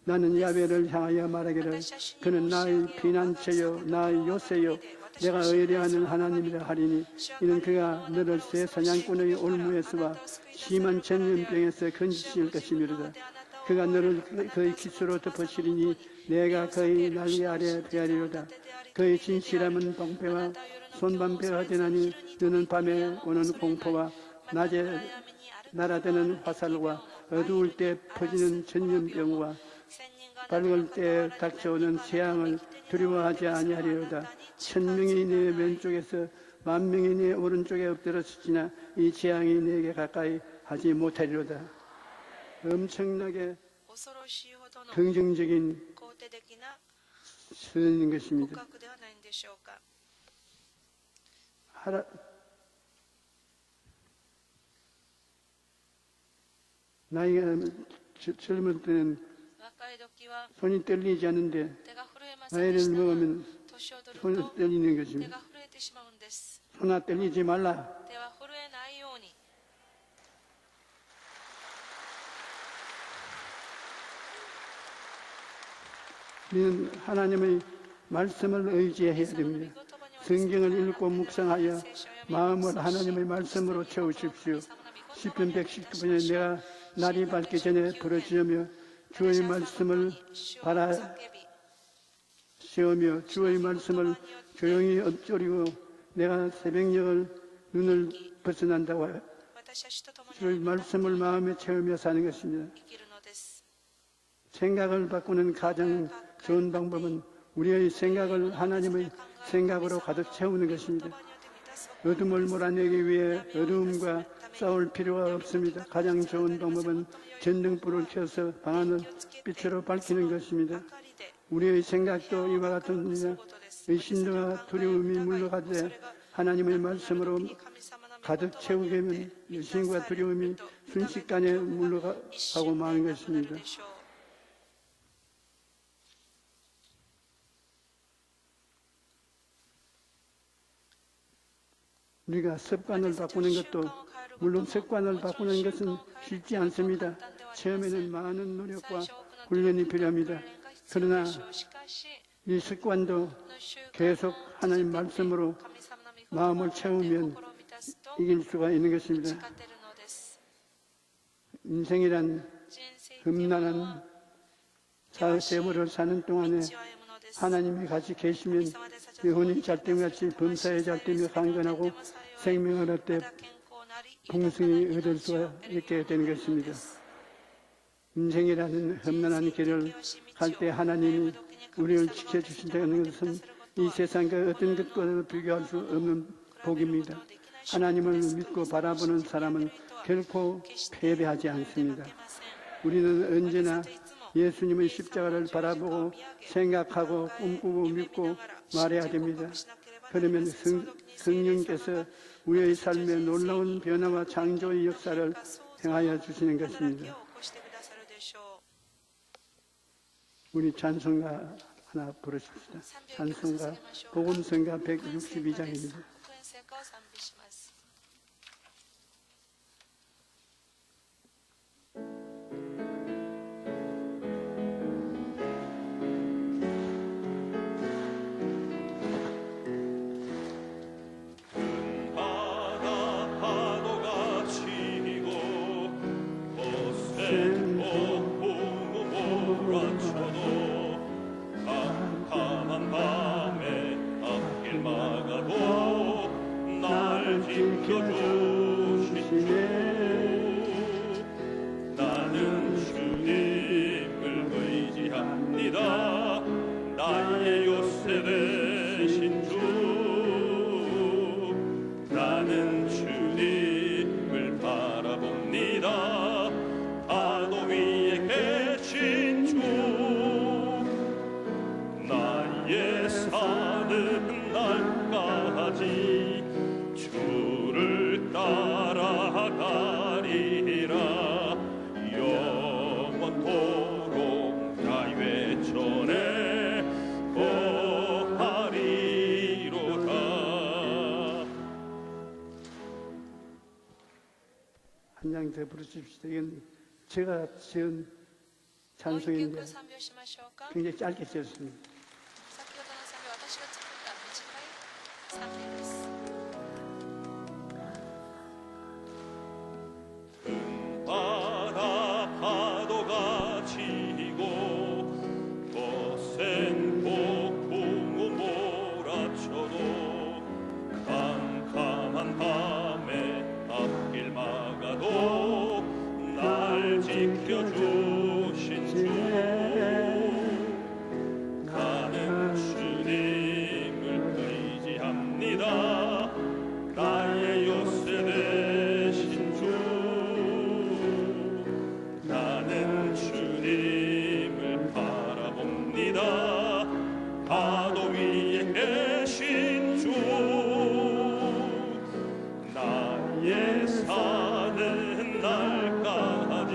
나는 야훼를 향하여 말하기를 그는 나의 피난처요 나의 요새요 내가 의뢰하는 하나님이라 하리니 이는 그가 너를 새 사냥꾼의 올무에서와 심한 전염병에서 건지실 것이미로다. 그가 너를 그의 기수로 덮으시리니 내가 그의 날개 아래 베하리로다. 그의 진실함은 방패와 손방패가 되나니 너는 밤에 오는 공포와 낮에 날아드는 화살과 어두울 때 퍼지는 전염병과 밝을 때 닥쳐오는 재앙을 두려워하지 아니하리로다. 1000명이 내 왼쪽에서 10,000명이 내 오른쪽에 엎드러질지나 이 재앙이 내게 가까이 하지 못하리로다. 엄청나게 긍정적인 선언인 것입니다. 나이가 젊을 때는 손이 떨리지 않는데 나이를 먹으면 손이 떨리는 것입니다. 손아 떨리지 말라. 우리는 하나님의 말씀을 의지해야 됩니다. 성경을 읽고 묵상하여 마음을 하나님의 말씀으로 채우십시오. 시편 119편에 내가 날이 밝기 전에 부르짖으며 주의 말씀을 바라 세우며 주의 말씀을 조용히 엎조리고 내가 새벽녘을 눈을 벗어난다고 하여 주의 말씀을 마음에 채우며 사는 것입니다. 생각을 바꾸는 가장 좋은 방법은 우리의 생각을 하나님의 생각으로 가득 채우는 것입니다. 어둠을 몰아내기 위해 어두움과 싸울 필요가 없습니다. 가장 좋은 방법은 전등불을 켜서 방안을 빛으로 밝히는 것입니다. 우리의 생각도 이와 같은 의심과 두려움이 물러가되 하나님의 말씀으로 가득 채우게 되면 의심과 두려움이 순식간에 물러가고 마는 것입니다. 우리가 습관을 바꾸는 것도 물론 습관을 바꾸는 것은 쉽지 않습니다. 처음에는 많은 노력과 훈련이 필요합니다. 그러나 이 습관도 계속 하나님 말씀으로 마음을 채우면 이길 수가 있는 것입니다. 인생이란 험난한 세월을 사는 동안에 하나님이 같이 계시면 영혼이 잘됨같이 범사에 잘되며 강건하고 생명을 얻되 풍성히 얻을 수가 있게 되는 것입니다. 인생이라는 험난한 길을 갈 때 하나님이 우리를 지켜주신다는 것은 이 세상과 어떤 것과도 비교할 수 없는 복입니다. 하나님을 믿고 바라보는 사람은 결코 패배하지 않습니다. 우리는 언제나 예수님의 십자가를 바라보고 생각하고 꿈꾸고 믿고 말해야 됩니다. 그러면 성령께서 우리의 삶에 놀라운 변화와 창조의 역사를 행하여 주시는 것입니다. 우리 찬송가 하나 부르십시다. 찬송가 복음성가 162장입니다. 나는 주님을 의지합니다. 나의 요새 되신 주. 나는 주님을 바라봅니다. 파도 위에 계신 주. 나의 사는 날까지 주를 따라가리라. 영원토록 야훼 전에 거하리로다. 한 장 더 부르십시다. 이건 제가 지은 찬송인데 굉장히 짧게 지었습니다. 先ほどの賛美は私が作った短い賛美です。 바다 파도가 치고 거센 폭풍우 몰아쳐도 캄캄한 밤에 앞길 막아도 날 지켜주신 주. 나는 주님을 의지합니다. 나의 요새 되신 주. 나는 주님을 바라봅니다. 파도 위에 계신 주. 나의 사는 날까지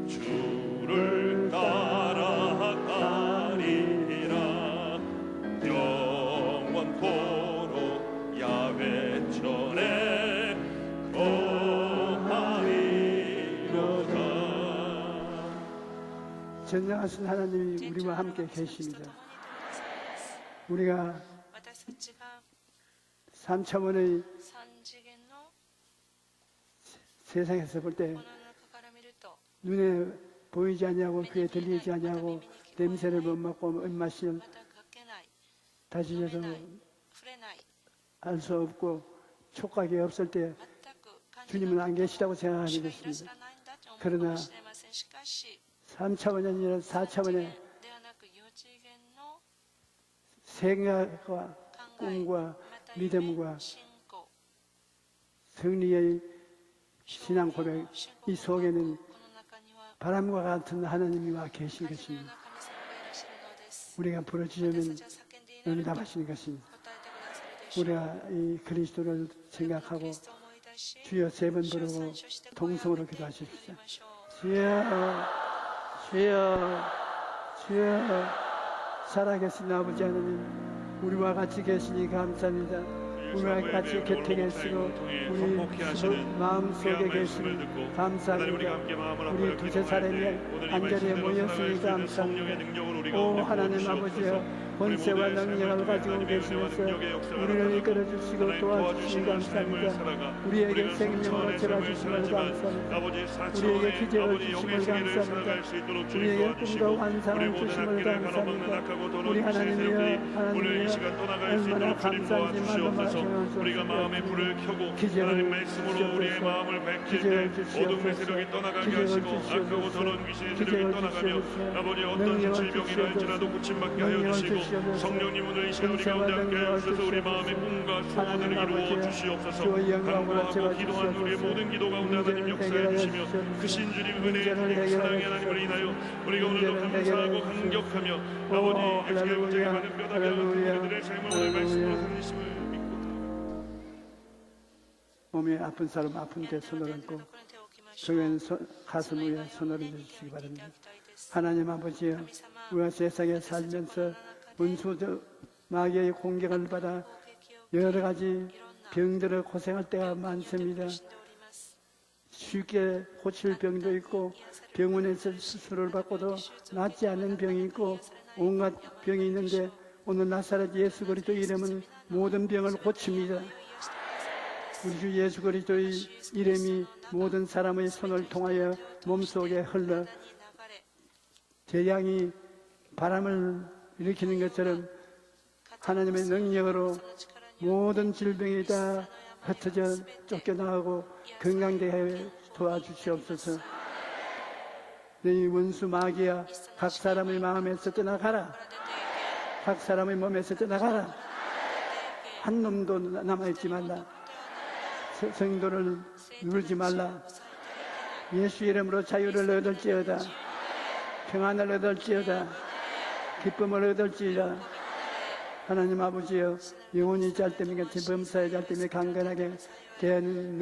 주를 따라가리라. 영원토록 야훼 전에 거하리로다. 전능하신 하나님이 우리와 함께 계십니다. 우리가 私たちが 3차원의 3次元の 세상에서 볼 때 この中から見ると 눈에 보이지 않냐고 귀에 들리지 않냐고 냄새를 못 맡고 입맛을 またかけない、 다시해서 触れない、 알 수 없고 촉각이 없을 때 全く感じ 주님은 안 계시다고 主が 생각하게 いらっし 됐습니다. ゃらないんだと思うかもしれません。しかし 3차원이 아니라 3次元 4차원의 ではなく4次元の 생각과 考え、 꿈과 また夢、 믿음과 信仰、 승리의 신앙 고백, 이 속에는 바람과 같은 하나님이 와 계신 것입니다. 우리가 부르짖으면 응답하시는 것입니다. 우리가 이 그리스도를 생각하고 주여 3번 부르고 동성으로 기도하십시오. 주여, 주여, 주여, 살아계신 아버지 하나님, 우리와 같이 계시니 감사합니다. 우리와 같이 곁에 계시고 우리 마음속에 계시니 감사합니다. 우리 두세 사람이 한자리에 모였으니 감사합니다. 오 하나님 아버지여, 권세와 능력을 가지고 계시면서 우리를 이끌어 주시고 도와주시니 감사합니다. 우리에게 생명을 채워주심을 감사합니다. 우리에게 기적을 주심을 감사합니다. 우리에게 꿈과 환상을 주심을 감사합니다. 우리 하나님이여, 얼마나 감사한지 말로 우리가 마음의 불을 켜고 기적을 하나님 말씀으로 우리의 마음을 밝힐 때 어둠의 세력이 떠나가게 하시고 악하고 더러운 귀신의 세력이 떠나가며 아버지 어떤 질병이라 할지라도 고침받게 하여 주시고 성령님 오늘 이 시간 우리 가운데 함께 하셔서 우리 마음의 꿈과 소원을 이루어 주시옵소서. 간구하고 기도한 우리의 모든 기도 가운데 하나님 역사해 주시며 크신 주님 은혜의 주님 사랑의 하나님을 인하여 우리가 오늘도 감사하고 감격하며 아버지 에스겔 제가 받은 뼈다귀와 우리들의 삶을 오늘 말씀으로 살리심을 믿고 몸에 아픈 사람 아픈 데 손을 얹고 교회는 가슴 위에 손을 얹으시기 바랍니다. 하나님 아버지여, 우리가 세상에 살면서 원수적 마귀의 공격을 받아 여러 가지 병들어 고생할 때가 많습니다. 쉽게 고칠 병도 있고 병원에서 수술을 받고도 낫지 않는 병이 있고 온갖 병이 있는데 오늘 나사렛 예수 그리스도 이름은 모든 병을 고칩니다. 우리 주 예수 그리스도의 이름이 모든 사람의 손을 통하여 몸속에 흘러 재앙이 바람을 일으키는 것처럼 하나님의 능력으로 모든 질병이 다 흩어져 쫓겨나가고 건강되게 도와주시옵소서. 이 원수 마귀야, 각 사람의 마음에서 떠나가라. 각 사람의 몸에서 떠나가라. 한 놈도 남아있지 말라. 성도를 누르지 말라. 예수 이름으로 자유를 얻을지어다. 평안을 얻을지어다. 기쁨을 얻을지어다. 하나님 아버지여, 영혼이 짤때미 같이 범사의 짤때미 강건하게 대한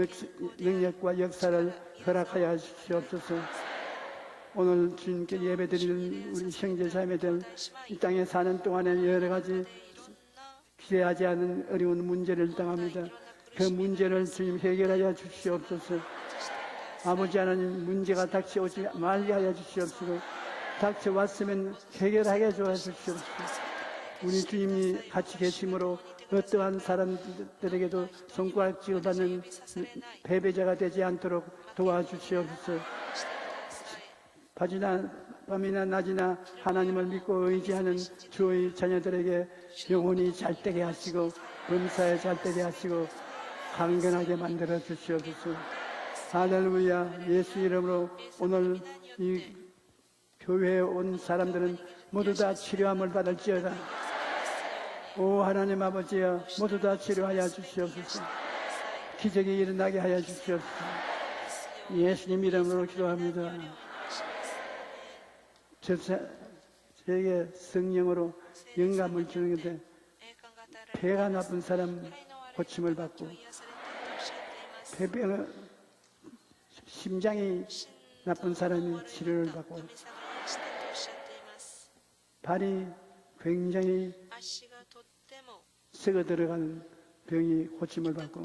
능력과 역사를 허락하여 주시옵소서. 오늘 주님께 예배드리는 우리 형제자매들, 이 땅에 사는 동안에 여러 가지 기대하지 않은 어려운 문제를 당합니다. 그 문제를 주님 해결하여 주시옵소서. 아버지 하나님, 문제가 닥쳐오지 말게 하여 주시옵소서. 닥쳐왔으면 해결하게 도와주시옵소서. 우리 주님이 같이 계심으로 어떠한 사람들에게도 손가락질을 받는 패배자가 되지 않도록 도와주시옵소서. 밤이나 낮이나 하나님을 믿고 의지하는 주의 자녀들에게 영혼이 잘되게 하시고 범사에 잘되게 하시고 강건하게 만들어 주시옵소서. 할렐루야. 예수 이름으로 오늘 이 교회에 온 사람들은 모두 다 치료함을 받을지어다. 오 하나님 아버지여, 모두 다 치료하여 주시옵소서. 기적이 일어나게 하여 주시옵소서. 예수님 이름으로 기도합니다. 저에게 성령으로 영감을 주는 건데 배가 나쁜 사람 고침을 받고 폐병 심장이 나쁜 사람이 치료를 받고 발이 굉장히 썩어 들어가는 병이 고침을 받고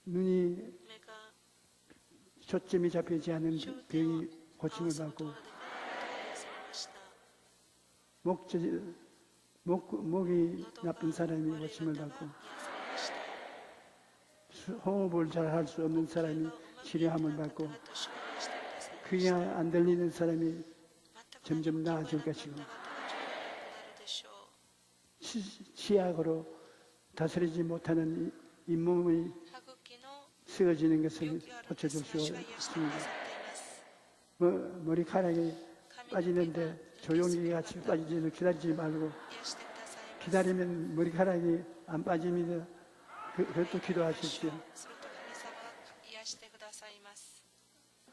눈이 초점이 잡히지 않는 병이 고침을 받고 목이 나쁜 사람이 고침을 받고 호흡을 잘 할 수 없는 사람이 치료함을 받고 귀가 안 들리는 사람이 점점 나아질 것이고 치약으로 다스리지 못하는 잇몸의 쓰러지는 것을 고쳐주시옵습니다. 머리카락이 빠지는데 조용히 같이 빠지지는 기다리지 말고 기다리면 머리카락이 안 빠집니다. 그것도 기도하십시오. すると神様が癒してくださいます。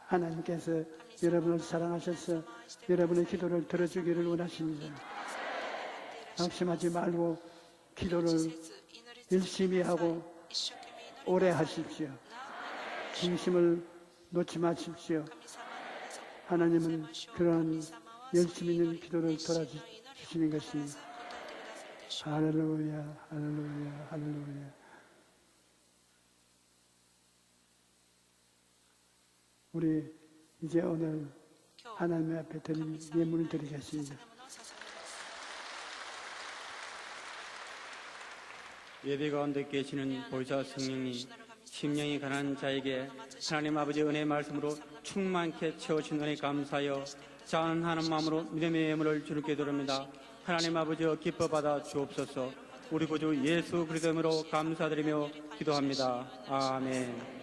하나님께서 여러분을 사랑하셔서 여러분의 기도를 들어주기를 원하십니다. 낙심하지 말고 기도를 열심히 하고 오래 하십시오. 중심을 놓지 마십시오. 하나님은 그러한 열심히 있는 기도를 돌아주시는 것입니다. 할렐루야, 할렐루야, 할렐루야. 우리 이제 오늘 하나님 앞에 드린 예물을 드리겠습니다. 예배 가운데 계시는 보혜사 성령님, 심령이 가난한 자에게 하나님 아버지 은혜의 말씀으로 충만케 채워주신 은혜 감사하여 자원하는 마음으로 믿음의 예물을 주님께 드립니다. 하나님 아버지여 기뻐 받아 주옵소서. 우리 구주 예수 그리스도의 이름으로 감사드리며 기도합니다. 아멘.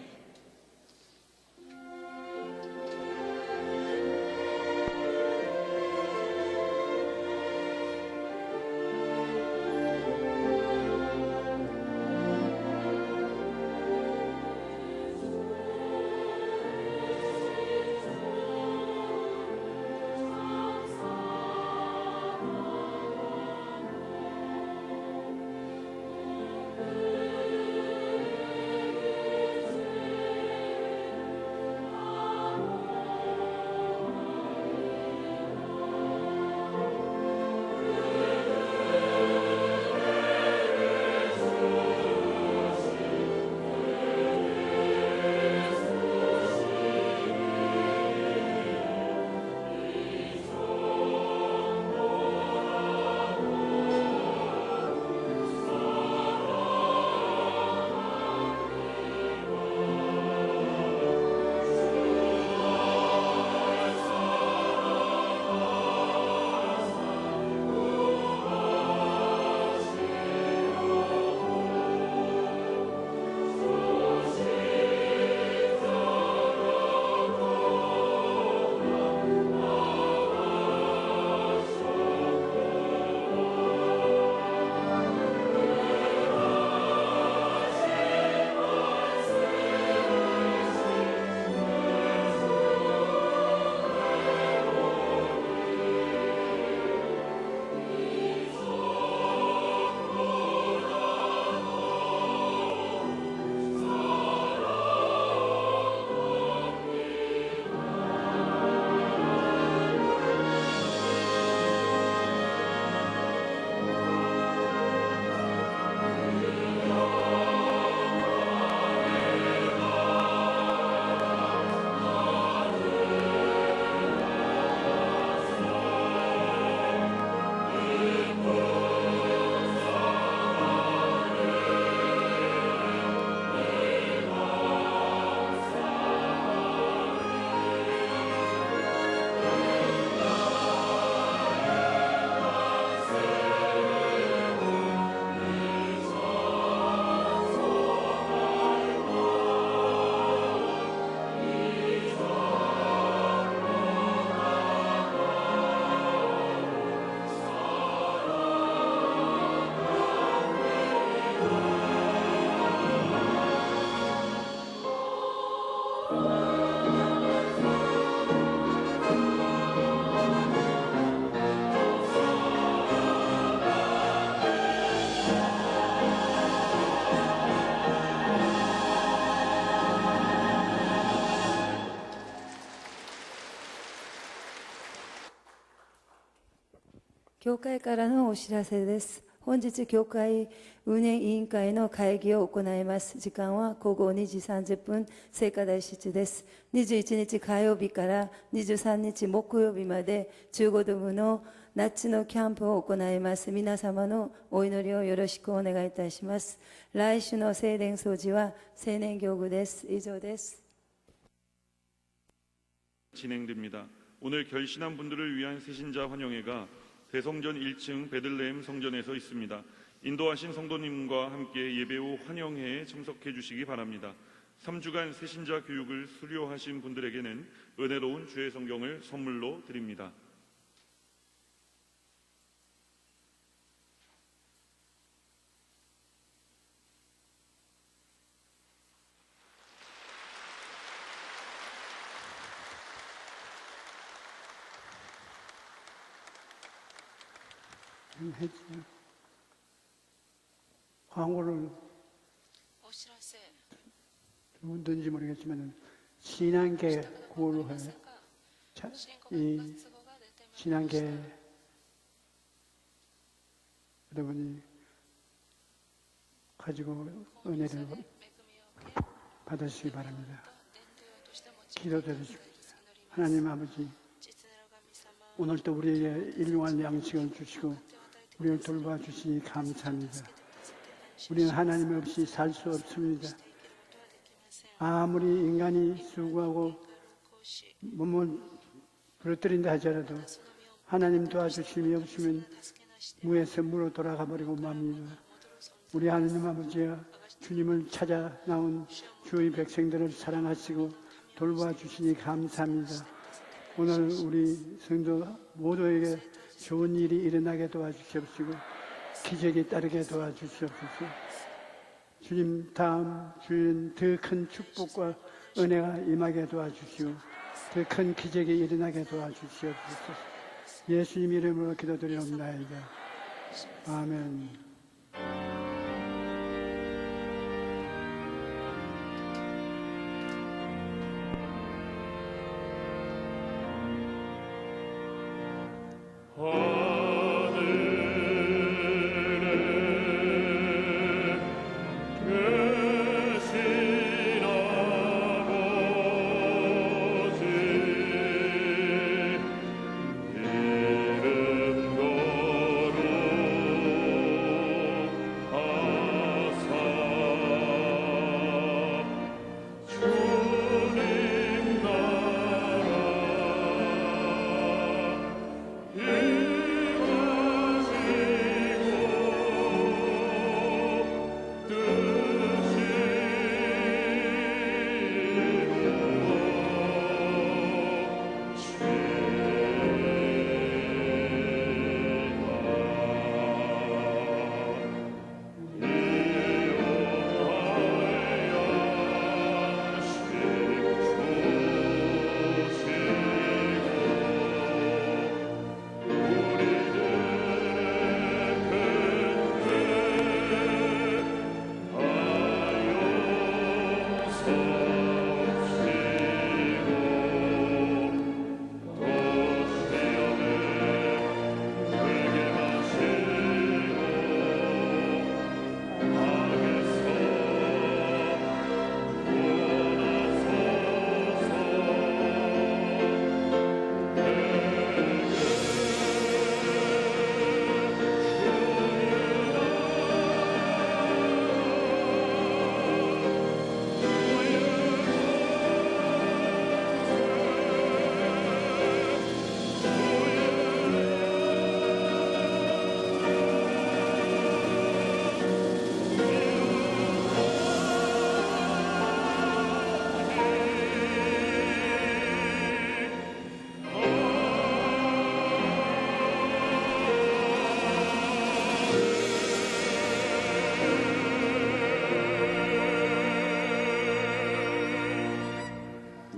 教会からのお知らせです。本日教会運営委員会の会議を行います。時間は午後2時30分、聖火台室です。21日火曜日から23日木曜日まで15ドムの夏のキャンプを行います。皆様のお祈りをよろしくお願いいたします。来週の聖殿掃除は青年行具です。以上です。 진행됩니다. 오늘 결신한 분들을 위한 새신자 환영회가 대성전 1층 베들레헴 성전에서 있습니다. 인도하신 성도님과 함께 예배 후 환영회에 참석해 주시기 바랍니다. 3주간 새신자 교육을 수료하신 분들에게는 은혜로운 주의 성경을 선물로 드립니다. 했죠. 광고를 お知らせ 누군지 모르겠지만 신앙계 구호를 해요. 申 자, 告 이 の活語が出てまいりました 신앙계 여러분이 가지고 恵み 은혜를 を受け 받으시기 바랍니다. 伝道として用いていただきたいです。 하나님 아버지, 実なる神様 오늘도 우리에게 일용할 양식을 주시고 우리를 돌봐주시니 감사합니다. 우리는 하나님 없이 살 수 없습니다. 아무리 인간이 수고하고 몸을 부러뜨린다 하더라도 하나님 도와주심이 없으면 무에서 무로 돌아가 버리고 맙니다. 우리 하나님 아버지여, 주님을 찾아 나온 주의 백성들을 사랑하시고 돌봐주시니 감사합니다. 오늘 우리 성도 모두에게 좋은 일이 일어나게 도와주시옵시고 기적이 따르게 도와주시옵소서. 주님 다음 주인 더 큰 축복과 은혜가 임하게 도와주시고 더 큰 기적이 일어나게 도와주시옵소서. 예수님 이름으로 기도드리옵나이다. 아멘.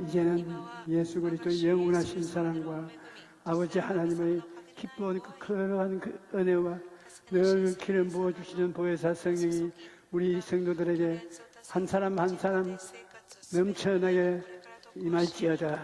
이제는 예수 그리스도의 영원하신 사랑과 아버지 하나님의 기쁜 그러한 그 은혜와 늘 기름 부어주시는 보혜사 성령이 우리 성도들에게 한 사람 한 사람 넘쳐나게 임할지어다.